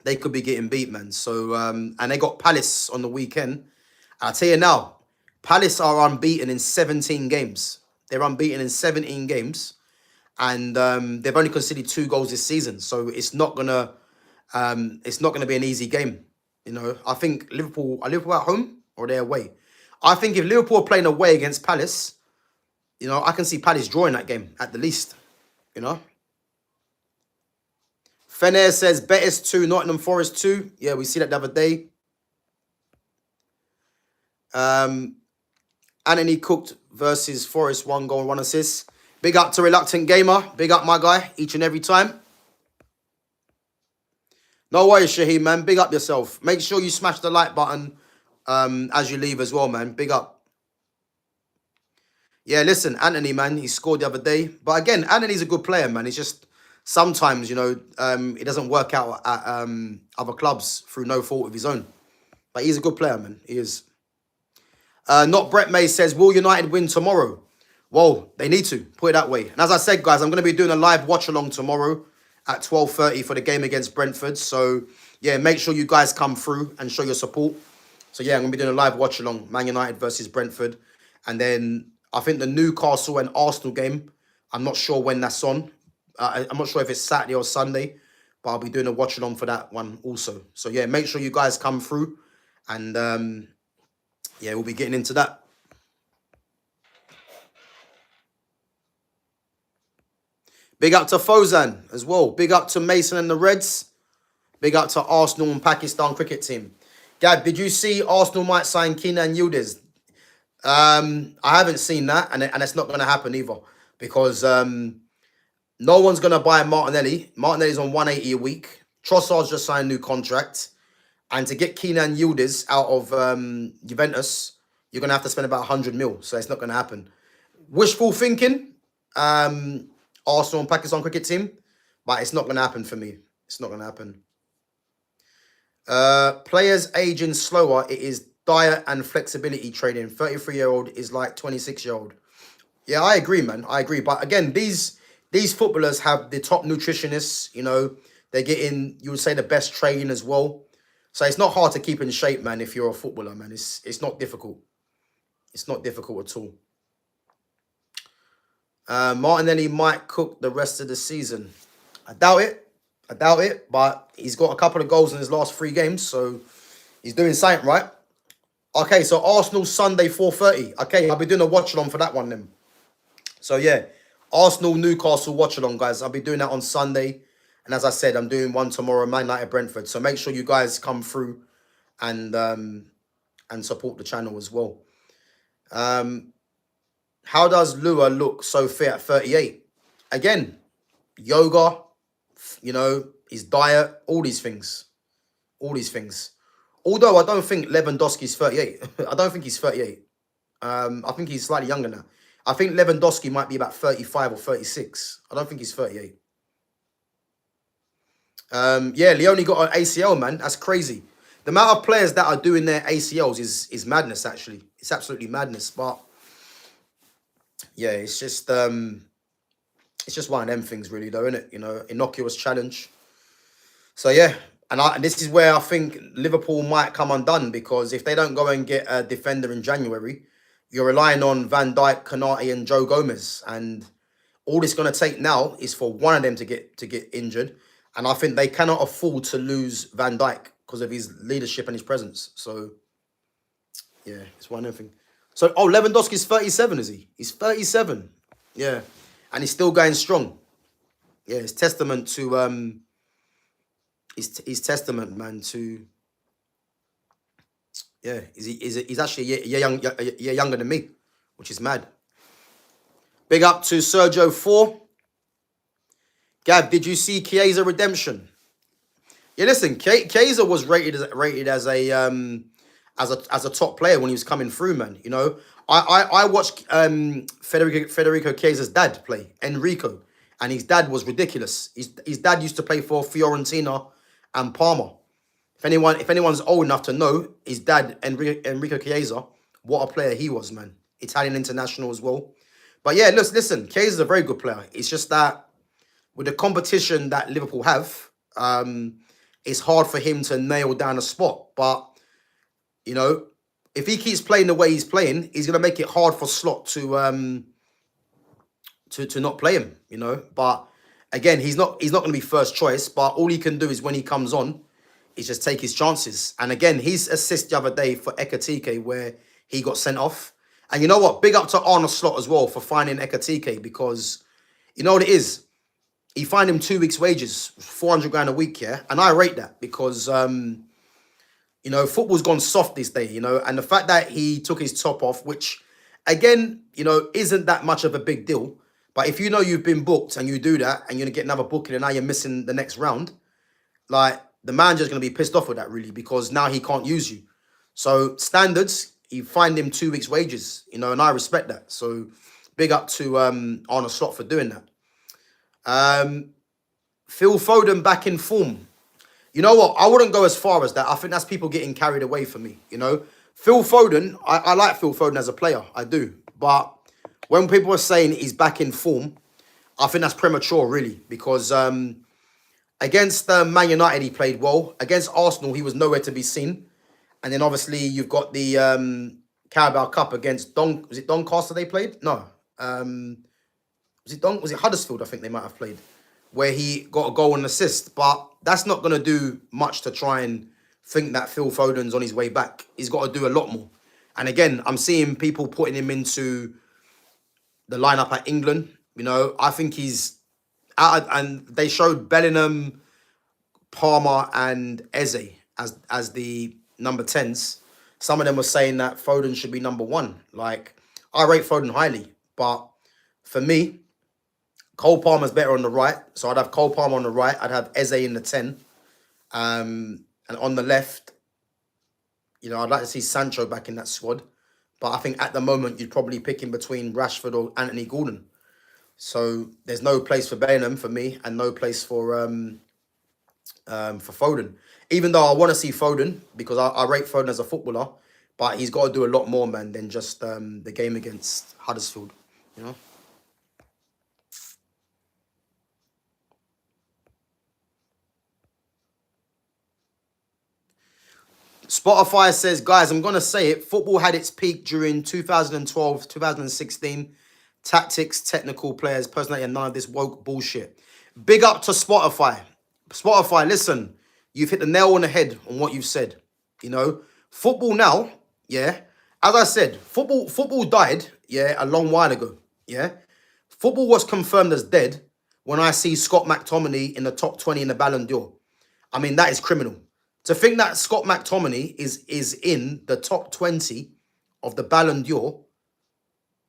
They could be getting beat, man. So and they got Palace on the weekend. I'll tell you now, Palace are unbeaten in 17 games. They're unbeaten in 17 games, and they've only conceded 2 goals this season. So it's not gonna be an easy game. You know, I think are Liverpool at home or they're away? I think if Liverpool are playing away against Palace, you know, I can see Palace drawing that game at the least. You know. Fener says Betis 2, Nottingham Forest 2. Yeah, we see that the other day. Anthony Cooked versus Forest, 1 goal, 1 assist. Big up to Reluctant Gamer. Big up, my guy, each and every time. No worries, Shaheem, man. Big up yourself. Make sure you smash the like button as you leave as well, man. Big up. Yeah, listen, Anthony, man, he scored the other day. But again, Anthony's a good player, man. It's just sometimes, you know, it doesn't work out at other clubs through no fault of his own. But he's a good player, man. He is. Not Brett May says, will United win tomorrow? Well, they need to, put it that way. And as I said, guys, I'm going to be doing a live watch-along tomorrow at 12:30 for the game against Brentford. So, yeah, make sure you guys come through and show your support. So, yeah, I'm going to be doing a live watch-along, Man United versus Brentford. And then I think the Newcastle and Arsenal game, I'm not sure when that's on. I'm not sure if it's Saturday or Sunday, but I'll be doing a watch-along for that one also. So, yeah, make sure you guys come through And yeah, we'll be getting into that. Big up to Fozan as well. Big up to Mason and the Reds. Big up to Arsenal and Pakistan cricket team. Gab, did you see Arsenal might sign Kenan Yildiz? I haven't seen that, and it's not going to happen either, because no one's going to buy Martinelli. Martinelli's on 180 a week. Trossard's just signed a new contract. And to get Kenan Yildiz out of Juventus, you're going to have to spend about 100 mil. So it's not going to happen. Wishful thinking, Arsenal and Pakistan cricket team, but it's not going to happen for me. It's not going to happen. Players aging slower. It is diet and flexibility training. 33-year-old is like 26-year-old. Yeah, I agree, man. I agree. But again, these footballers have the top nutritionists. You know, they're getting, you would say, the best training as well. So it's not hard to keep in shape, man, if you're a footballer, man. It's not difficult. It's not difficult at all. Martinelli might cook the rest of the season. I doubt it. I doubt it. But he's got a couple of goals in his last 3 games, so he's doing something right. Okay, so Arsenal Sunday 4:30. Okay, I'll be doing a watch-along for that one then. So yeah, Arsenal Newcastle watch-along, guys. I'll be doing that on Sunday. And as I said, I'm doing one tomorrow, Man United Brentford. So make sure you guys come through and support the channel as well. How does Lua look so fit at 38? Again, yoga, you know, his diet, all these things. All these things. Although I don't think Lewandowski's 38. I don't think he's 38. I think he's slightly younger now. I think Lewandowski might be about 35 or 36. I don't think he's 38. Yeah, Leone got an ACL, man. That's crazy. The amount of players that are doing their ACLs is madness, actually. It's absolutely madness. But yeah, it's just one of them things, really, though, isn't it? You know, innocuous challenge. So yeah, and this is where I think Liverpool might come undone, because if they don't go and get a defender in January, you're relying on Van Dijk, Konate, and Joe Gomez, and all it's going to take now is for one of them to get injured. And I think they cannot afford to lose Van Dijk because of his leadership and his presence. So, yeah, it's one of them things. So, Lewandowski's 37, is he? He's 37. Yeah. And he's still going strong. Yeah, it's testament to... His testament, man, to... Yeah, he's actually a year younger than me, which is mad. Big up to Sergio 4. Gav, did you see Chiesa redemption? Yeah, listen, Chiesa was rated as a top player when he was coming through, man. You know, I watched Federico Chiesa's dad play, Enrico, and his dad was ridiculous. His dad used to play for Fiorentina and Parma. If anyone's old enough to know his dad, Enrico Chiesa, what a player he was, man. Italian international as well. But yeah, listen, Chiesa's a very good player. It's just that with the competition that Liverpool have, it's hard for him to nail down a spot. But, you know, if he keeps playing the way he's playing, he's going to make it hard for Slot to not play him, you know. But, again, he's not going to be first choice. But all he can do is when he comes on, is just take his chances. And, again, his assist the other day for Ekatike where he got sent off. And you know what? Big up to Arne Slot as well for finding Ekatike, because you know what it is? He fined him 2 weeks' wages, 400 grand a week, yeah? And I rate that because, you know, football's gone soft this day, you know? And the fact that he took his top off, which, again, you know, isn't that much of a big deal. But if you know you've been booked and you do that and you're going to get another booking and now you're missing the next round, like, the manager's going to be pissed off with that, really, because now he can't use you. So, standards, he fined him 2 weeks' wages, you know, and I respect that. So, big up to Arne Slot for doing that. Phil Foden back in form. You know what? I wouldn't go as far as that. I think that's people getting carried away for me, you know. Phil Foden, I like Phil Foden as a player. I do. But when people are saying he's back in form, I think that's premature, really. Because against Man United, he played well. Against Arsenal, he was nowhere to be seen. And then, obviously, you've got the Carabao Cup against was it Doncaster they played? No. Was it Huddersfield, I think they might have played, where he got a goal and assist. But that's not going to do much to try and think that Phil Foden's on his way back. He's got to do a lot more. And again, I'm seeing people putting him into the lineup at England. You know, I think he's out, and they showed Bellingham, Palmer, and Eze as the number 10s. Some of them were saying that Foden should be number 1. Like, I rate Foden highly, but for me, Cole Palmer's better on the right. So I'd have Cole Palmer on the right. I'd have Eze in the 10. And on the left, you know, I'd like to see Sancho back in that squad. But I think at the moment, you'd probably pick him between Rashford or Anthony Gordon. So there's no place for Bellingham for me, and no place for Foden. Even though I want to see Foden, because I rate Foden as a footballer, but he's got to do a lot more, man, than just the game against Huddersfield, you know? Spotify says, guys, I'm going to say it. Football had its peak during 2012, 2016. Tactics, technical players, personality, and none of this woke bullshit. Big up to Spotify. Spotify, listen, you've hit the nail on the head on what you've said. You know, football now, yeah, as I said, football died, yeah, a long while ago, yeah. Football was confirmed as dead when I see Scott McTominay in the top 20 in the Ballon d'Or. I mean, that is criminal. To think that Scott McTominay is in the top 20 of the Ballon d'Or,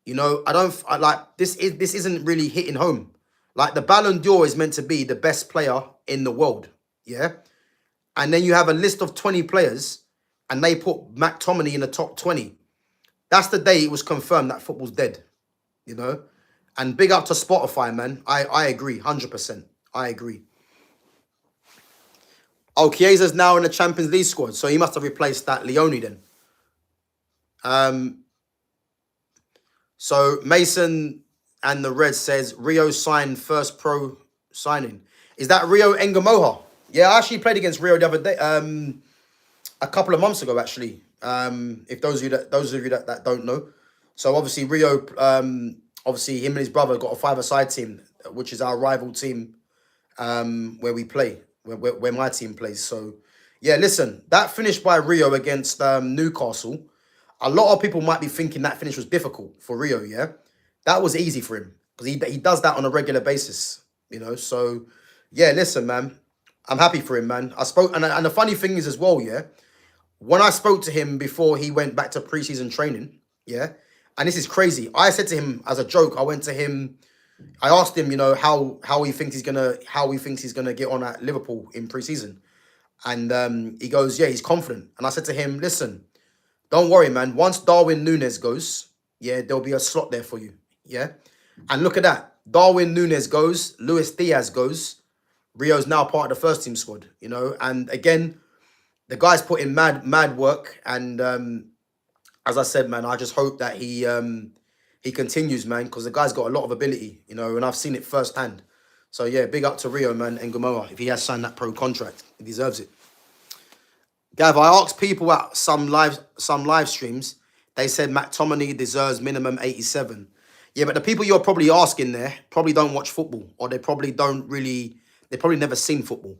you know, I like this isn't really hitting home. Like, the Ballon d'Or is meant to be the best player in the world, yeah? And then you have a list of 20 players and they put McTominay in the top 20. That's the day it was confirmed that football's dead, you know? And big up to Spotify, man. I agree, 100%. I agree. Oh, Chiesa's now in the Champions League squad, so he must have replaced that Leone then. So Mason and the Reds says Rio signed first pro signing. Is that Rio Engamoha? Yeah, I actually played against Rio the other day, a couple of months ago actually. If those of you that don't know, so obviously Rio, obviously him and his brother got a five-a-side team, which is our rival team, where we play, where my team plays. So yeah, listen, that finish by Rio against Newcastle. A lot of people might be thinking that finish was difficult for Rio, yeah? That was easy for him because he does that on a regular basis, you know? So, yeah, listen, man, I'm happy for him, man. I spoke, and the funny thing is as well, yeah, when I spoke to him before he went back to preseason training, yeah, and this is crazy. I said to him as a joke, I asked him, you know, how he thinks he's gonna get on at Liverpool in preseason. And he goes, yeah, he's confident. And I said to him, listen, don't worry, man. Once Darwin Núñez goes, yeah, there'll be a slot there for you. Yeah. And look at that. Darwin Núñez goes, Luis Diaz goes. Rio's now part of the first team squad, you know. And again, the guy's put in mad work. And as I said, man, I just hope that he continues, man, because the guy's got a lot of ability, you know, and I've seen it firsthand. So yeah, big up to Rio, man, and Gamoa. If he has signed that pro contract, he deserves it. Gav, I asked people at some live streams. They said McTominay deserves minimum 87. Yeah, but the people you're probably asking there probably don't watch football, or they probably never seen football.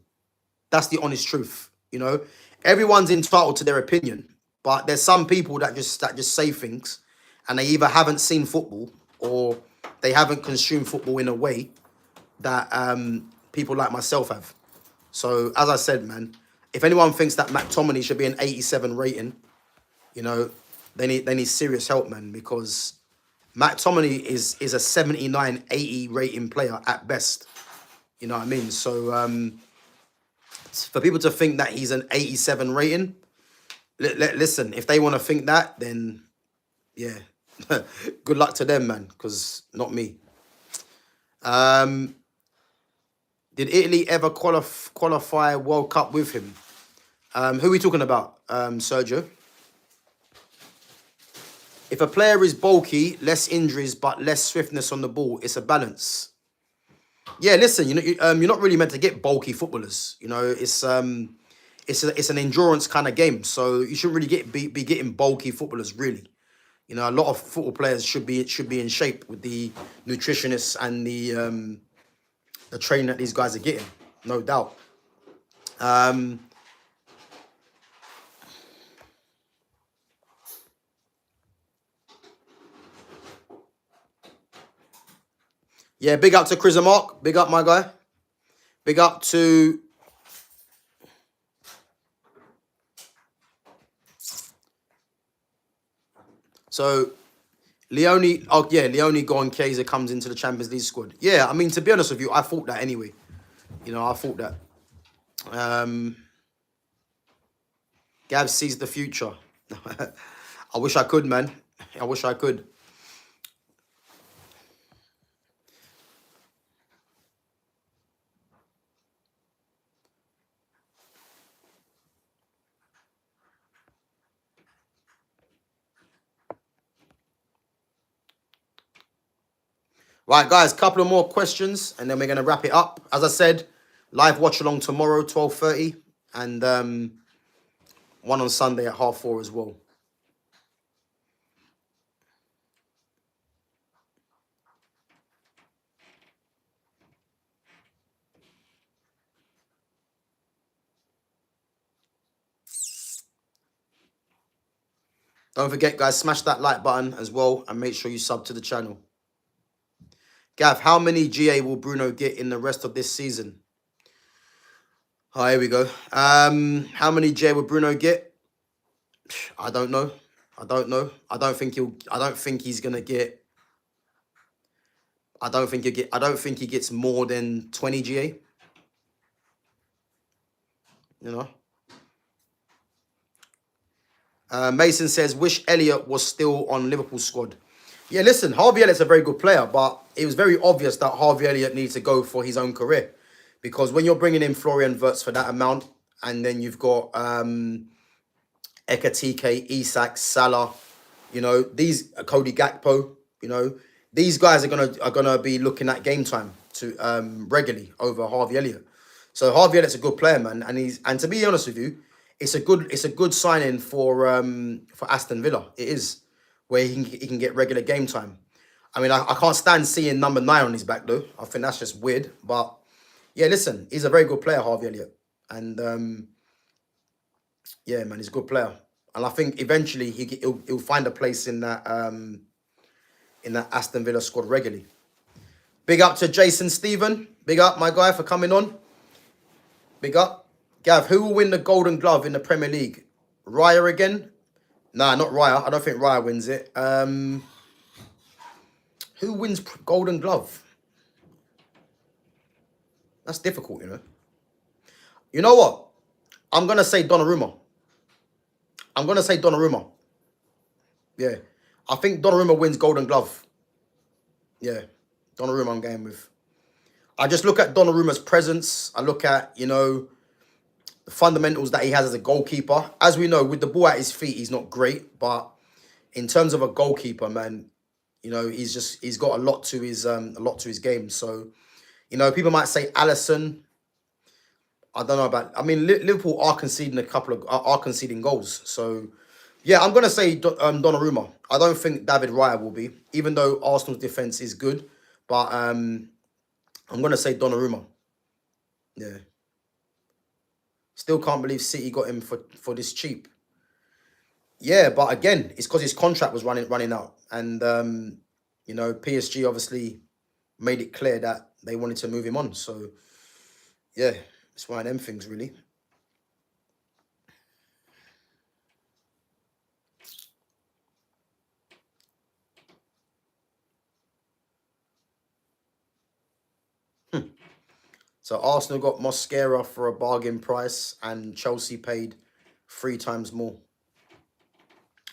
That's the honest truth, you know. Everyone's entitled to their opinion, but there's some people that just say things, and they either haven't seen football or they haven't consumed football in a way that people like myself have. So as I said, man, if anyone thinks that McTominay should be an 87 rating, you know, they need serious help, man, because McTominay is a 79, 80 rating player at best. You know what I mean? So for people to think that he's an 87 rating, listen, if they want to think that, then yeah, good luck to them, man, because not me. Did Italy ever qualify World Cup with him? Who are we talking about, Sergio? If a player is bulky, less injuries, but less swiftness on the ball, it's a balance. Yeah, listen, you know, you're not really meant to get bulky footballers. You know, it's an endurance kind of game, so you shouldn't really be getting bulky footballers, really. You know, a lot of football players should be in shape with the nutritionists and the training that these guys are getting, no doubt. Yeah, big up to Chris and Mark. Big up, my guy. Big up to... So, Leone... Oh, yeah, Leone Gon Kaiser comes into the Champions League squad. Yeah, I mean, to be honest with you, I thought that anyway. You know, I thought that. Gav sees the future. I wish I could, man. I wish I could. Right, guys, couple of more questions, and then we're going to wrap it up. As I said, live watch along tomorrow, 12:30, and one on Sunday at 4:30 as well. Don't forget, guys, smash that like button as well, and make sure you sub to the channel. Gav, how many GA will Bruno get in the rest of this season? Oh, here we go. How many GA will Bruno get? I don't know. I don't know. I don't think he's gonna get. I don't think he gets more than 20 GA. You know. Mason says, wish Elliott was still on Liverpool squad. Yeah, listen, Harvey Elliott's a very good player, but it was very obvious that Harvey Elliott needs to go for his own career. Because when you're bringing in Florian Wirtz for that amount, and then you've got Ekatike, Isak, Salah, you know, these Cody Gakpo, you know, these guys are gonna be looking at game time to regularly over Harvey Elliott. So Harvey Elliott's a good player, man, and to be honest with you, it's a good signing for Aston Villa. It is, where he can get regular game time. I mean, I can't stand seeing number 9 on his back though. I think that's just weird. But yeah, listen, he's a very good player, Harvey Elliott, and yeah, man, he's a good player, and I think eventually he'll find a place in that Aston Villa squad regularly. Big up to Jason Stephen. Big up, my guy, for coming on. Big up. Gav, who will win the Golden Glove in the Premier League? Raya again? Nah, not Raya. I don't think Raya wins it. Who wins Golden Glove? That's difficult, you know. You know what? I'm going to say Donnarumma. Yeah. I think Donnarumma wins Golden Glove. Yeah. Donnarumma I'm going with. I just look at Donnarumma's presence. I look at, you know, the fundamentals that he has as a goalkeeper. As we know, with the ball at his feet, he's not great. But in terms of a goalkeeper, man, you know, he's got a lot to his game. So, you know, people might say Alisson. I don't know about. I mean, Liverpool are conceding goals. So, yeah, I'm gonna say Donnarumma. I don't think David Raya will be, even though Arsenal's defense is good. But I'm gonna say Donnarumma. Yeah. Still can't believe City got him for this cheap. Yeah, but again, it's because his contract was running out, and you know, PSG obviously made it clear that they wanted to move him on. So yeah, it's one of them things, really. So Arsenal got Mosquera for a bargain price, and Chelsea paid 3 times more.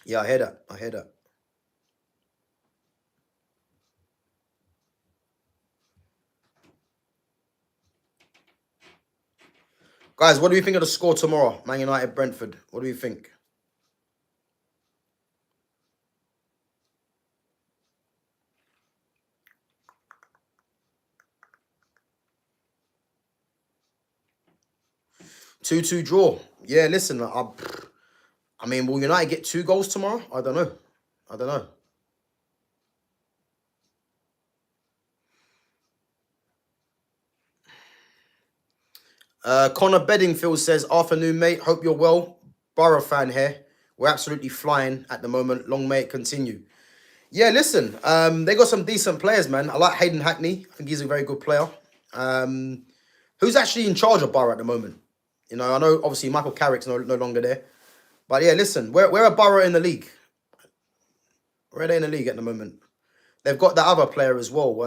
Yeah, I hear that. Guys, what do you think of the score tomorrow? Man United, Brentford. What do you think? Two draw. Yeah, listen, I mean, will United get 2 goals tomorrow? I don't know. Connor Bedingfield says, afternoon, mate. Hope you're well. Borough fan here. We're absolutely flying at the moment. Long may it continue. Yeah, listen, they got some decent players, man. I like Hayden Hackney. I think he's a very good player. Um, who's actually in charge of Borough at the moment? You know, I know obviously Michael Carrick's no longer there. But yeah, listen, where are Borough in the league? Where are they in the league at the moment? They've got that other player as well.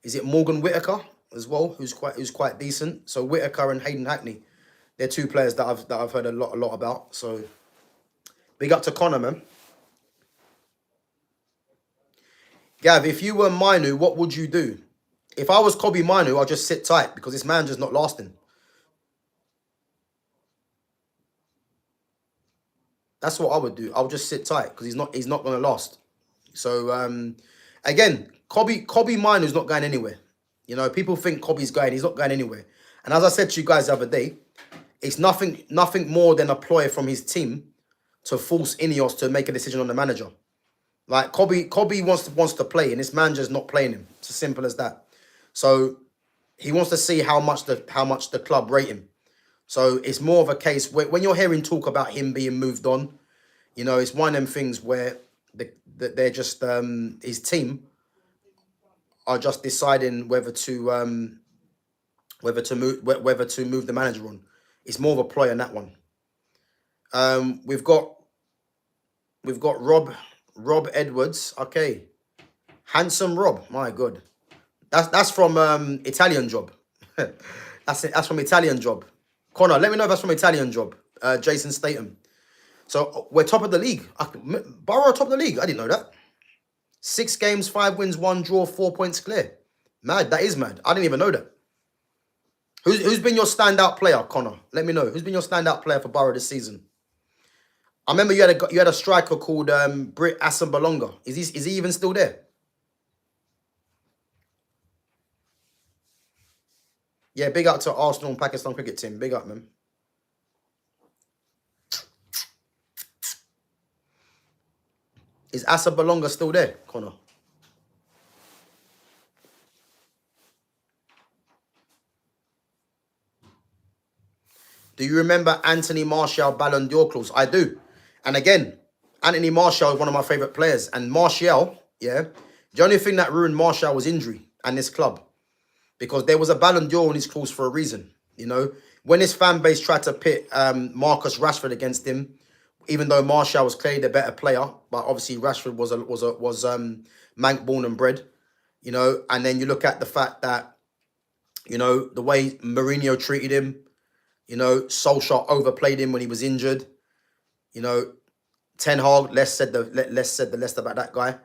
Is it Morgan Whittaker as well, who's quite decent? So Whittaker and Hayden Hackney, they're two players that I've heard a lot about. So big up to Connor, man. Gav, if you were Minu, what would you do? If I was Kobe Minu, I'd just sit tight because this man just not lasting. That's what I would do. I would just sit tight because he's not gonna last. So again, Kobe Minu's not going anywhere. You know, people think Kobe's going, he's not going anywhere. And as I said to you guys the other day, it's nothing more than a ploy from his team to force Ineos to make a decision on the manager. Like Kobe wants to play, and this man just not playing him. It's as simple as that. So he wants to see how much the club rate him. So it's more of a case where when you're hearing talk about him being moved on, you know, it's one of them things where they're just his team are just deciding whether to move the manager on. It's more of a ploy on that one. We've got Rob Edwards. Okay, handsome Rob. My God, that's from Italian Job. That's from Italian Job. Connor, let me know if that's from Italian Job. Jason Statham. So we're top of the league. Borough top of the league. I didn't know that. 6 games, 5 wins, 1 draw, 4 points clear. Mad. That is mad. I didn't even know that. Who's been your standout player, Connor? Let me know. Who's been your standout player for Borough this season? I remember you had a striker called Britt Asombalonga. Is he even still there? Yeah, big up to Arsenal and Pakistan cricket team. Big up, man. Is Asombalonga still there, Connor? Do you remember Anthony Martial Ballon d'Or clause? I do. And again, Anthony Martial is one of my favourite players. And Martial, yeah, the only thing that ruined Martial was injury and this club. Because there was a Ballon d'Or in his clause for a reason. You know, when his fan base tried to pit Marcus Rashford against him, even though Martial was clearly the better player, but obviously Rashford was Manc born and bred. You know, and then you look at the fact that, you know, the way Mourinho treated him. You know, Solskjaer overplayed him when he was injured. You know, Ten Hag, less said the less about that guy.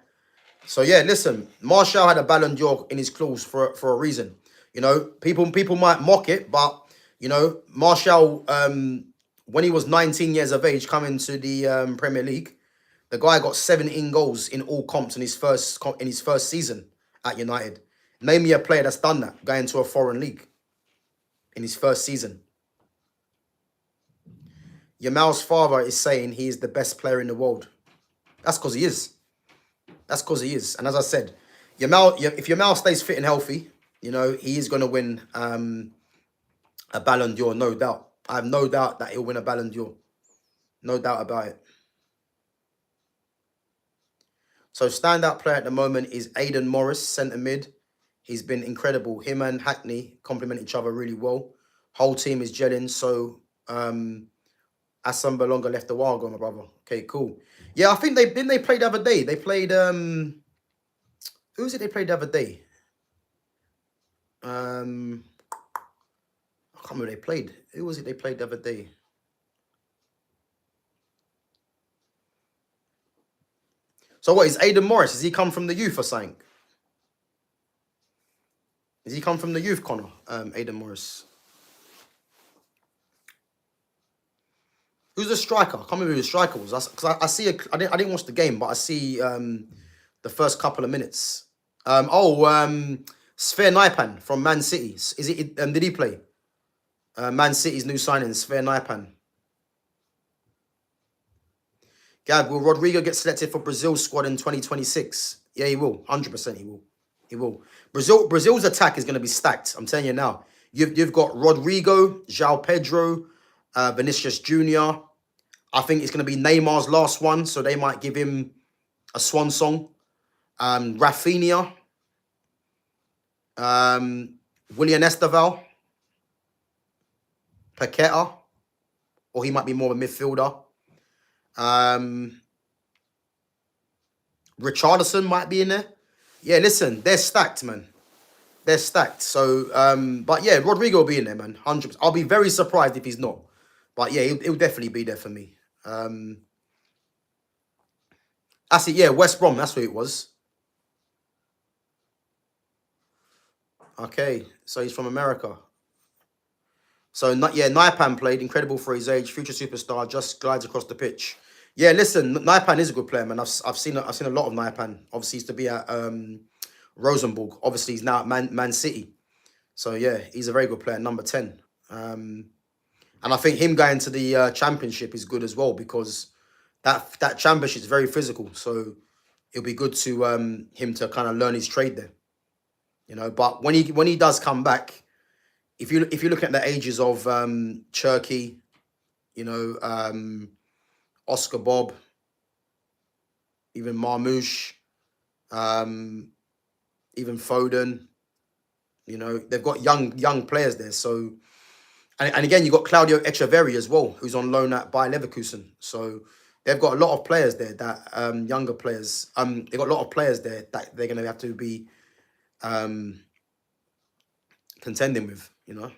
So yeah, listen, Martial had a Ballon d'Or in his clause for a reason. You know, people might mock it, but you know, Martial, when he was 19 years of age, coming to the Premier League, the guy got 17 goals in all comps in his first season at United. Name me a player that's done that, going to a foreign league in his first season. Yamal's father is saying he is the best player in the world. That's because he is. That's because he is. And as I said, if Yamal stays fit and healthy, you know, he is going to win a Ballon d'Or, no doubt. I have no doubt that he'll win a Ballon d'Or. No doubt about it. So standout player at the moment is Aidan Morris, centre mid. He's been incredible. Him and Hackney complement each other really well. Whole team is gelling. So Asombalonga left a while ago, my brother. Okay, cool. Yeah, I think they played the other day. They played who was it they played the other day? I can't remember who they played. Who was it they played the other day? So what is Aidan Morris? Has he come from the youth or something? Has he come from the youth, Connor? Aidan Morris. Who's the striker? I can't remember who the striker was. Because I see I didn't watch the game, but I see the first couple of minutes. Sver Naipan from Man City. Is it? Did he play? Man City's new signing, Sver Naipan. Gav, will Rodrigo get selected for Brazil's squad in 2026? Yeah, he will. 100% he will. He will. Brazil's attack is going to be stacked. I'm telling you now. You've got Rodrigo, João Pedro, Vinicius Jr. I think it's going to be Neymar's last one, so they might give him a swan song. Rafinha, William Esteval, Paqueta, or he might be more of a midfielder. Richardson might be in there. Yeah, listen, they're stacked, man. They're stacked. So, but yeah, Rodrigo will be in there, man. 100%. I'll be very surprised if he's not. But yeah, he'll definitely be there for me. That's it. Yeah, West Brom. That's who it was. Okay, so he's from America. So yeah, Naipan played incredible for his age. Future superstar, just glides across the pitch. Yeah, listen, Naipan is a good player, man. I've seen a lot of Naipan. Obviously, he used to be at Rosenborg. Obviously, he's now at Man City. So yeah, he's a very good player, number 10. And I think him going to the championship is good as well because that championship is very physical. So it'll be good to him to kind of learn his trade there. You know, but when he does come back, if you look at the ages of Cherky, you know, Oscar Bob, even Marmouche, even Foden, you know, they've got young players there. So, and again, you've got Claudio Echeverri as well, who's on loan at Bayer Leverkusen. So they've got a lot of players there that younger players. They've got a lot of players there that they're going to have to be contending with, you know.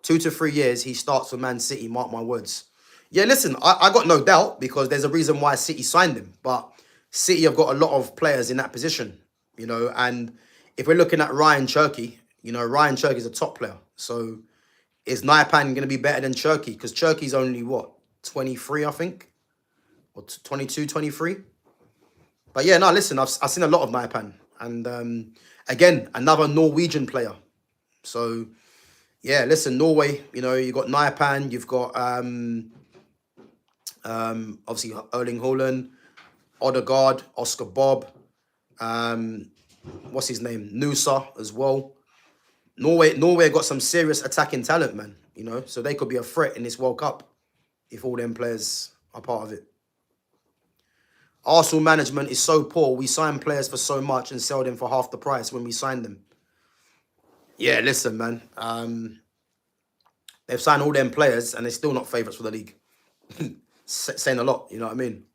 2 to 3 years, he starts for Man City, mark my words. Yeah, listen, I got no doubt because there's a reason why City signed him. But City have got a lot of players in that position, you know. And if we're looking at Ryan Cherky, you know, Ryan Cherky's a top player. So is Naipan going to be better than Cherky? Because Cherky's only, what, 23, I think? Or 22, 23? But yeah, no, listen, I've seen a lot of Naipan. And again, another Norwegian player. So yeah, listen, Norway, you know, you've got Naipan, you've got obviously Erling Haaland, Odegaard, Oscar Bob, what's his name? Nusa as well. Norway got some serious attacking talent, man, you know, so they could be a threat in this World Cup if all them players are part of it. Arsenal management is so poor. We sign players for so much and sell them for half the price when we sign them. Yeah, listen, man. They've signed all them players and they're still not favourites for the league. Saying a lot, you know what I mean?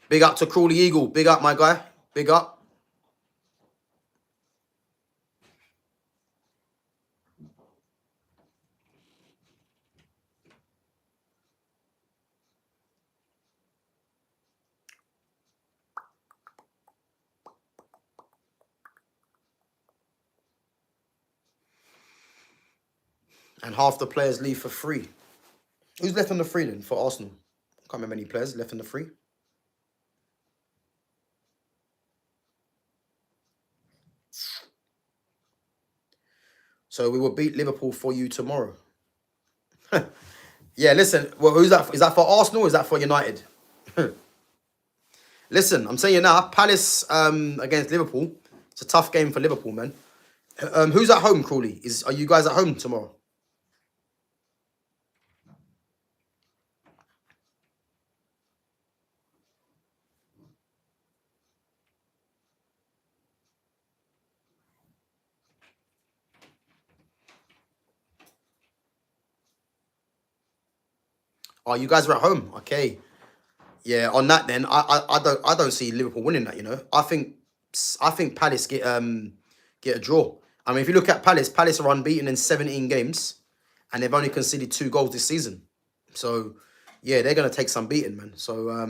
Big up to Crawley Eagle. Big up, my guy. Big up. And half the players leave for free. Who's left on the free then for Arsenal? I can't remember any players left on the free. So we will beat Liverpool for you tomorrow. Yeah, listen. Well, who's that? Is that for Arsenal or is that for United? Listen, I'm saying you now, Palace against Liverpool. It's a tough game for Liverpool, man. Who's at home, Crawley? Are you guys at home tomorrow? Oh, you guys are at home. Okay. Yeah, on that then, I don't see Liverpool winning that, you know. I think Palace get a draw. I mean, if you look at Palace are unbeaten in 17 games and they've only conceded 2 goals this season. So, yeah, they're going to take some beating, man. So,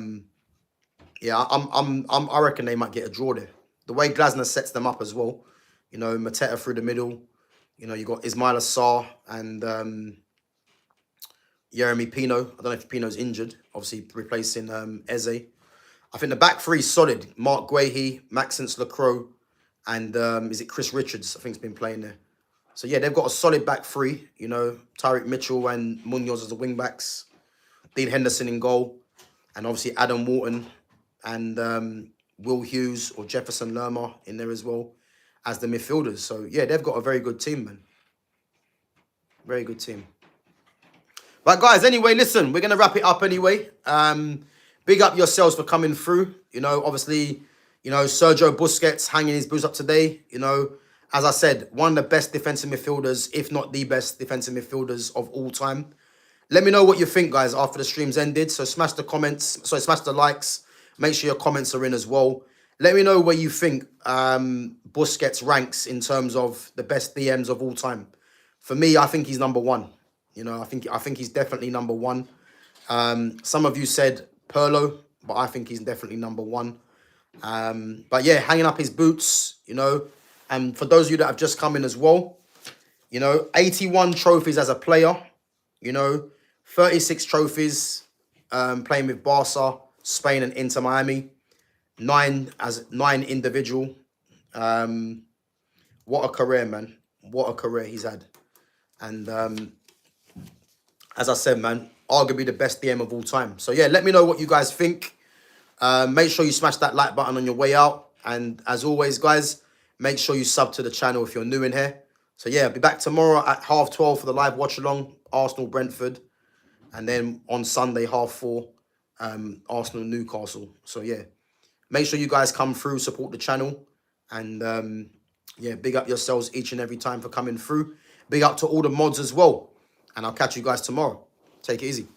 yeah, I reckon they might get a draw there. The way Glasner sets them up as well, you know, Mateta through the middle, you know, you got Ismail Assar and Jeremy Pino. I don't know if Pino's injured, obviously replacing Eze. I think the back three is solid. Mark Guehi, Maxence Lacroix, and is it Chris Richards? I think he's been playing there. So yeah, they've got a solid back three. You know, Tyreek Mitchell and Munoz as the wing backs, Dean Henderson in goal, and obviously Adam Wharton and Will Hughes or Jefferson Lerma in there as well as the midfielders. So yeah, they've got a very good team, man. Very good team. But guys, anyway, listen, we're gonna wrap it up anyway. Big up yourselves for coming through. You know, obviously, you know, Sergio Busquets hanging his boots up today. You know, as I said, one of the best defensive midfielders, if not the best defensive midfielders of all time. Let me know what you think, guys, after the stream's ended. So smash the comments, smash the likes. Make sure your comments are in as well. Let me know where you think Busquets ranks in terms of the best DMs of all time. For me, I think he's number one. You know, I think he's definitely number one. Some of you said Pirlo, but I think he's definitely number one. But yeah, hanging up his boots, you know. And for those of you that have just come in as well, you know, 81 trophies as a player, you know, 36 trophies playing with Barca, Spain and Inter Miami. 9 individual. What a career, man. What a career he's had. And as I said, man, arguably the best DM of all time. So yeah, let me know what you guys think. Make sure you smash that like button on your way out. And as always, guys, make sure you sub to the channel if you're new in here. So yeah, I'll be back tomorrow at 12:30 for the live watch along, Arsenal Brentford. And then on Sunday, 4:30, Arsenal Newcastle. So yeah, make sure you guys come through, support the channel. And yeah, big up yourselves each and every time for coming through. Big up to all the mods as well. And I'll catch you guys tomorrow. Take it easy.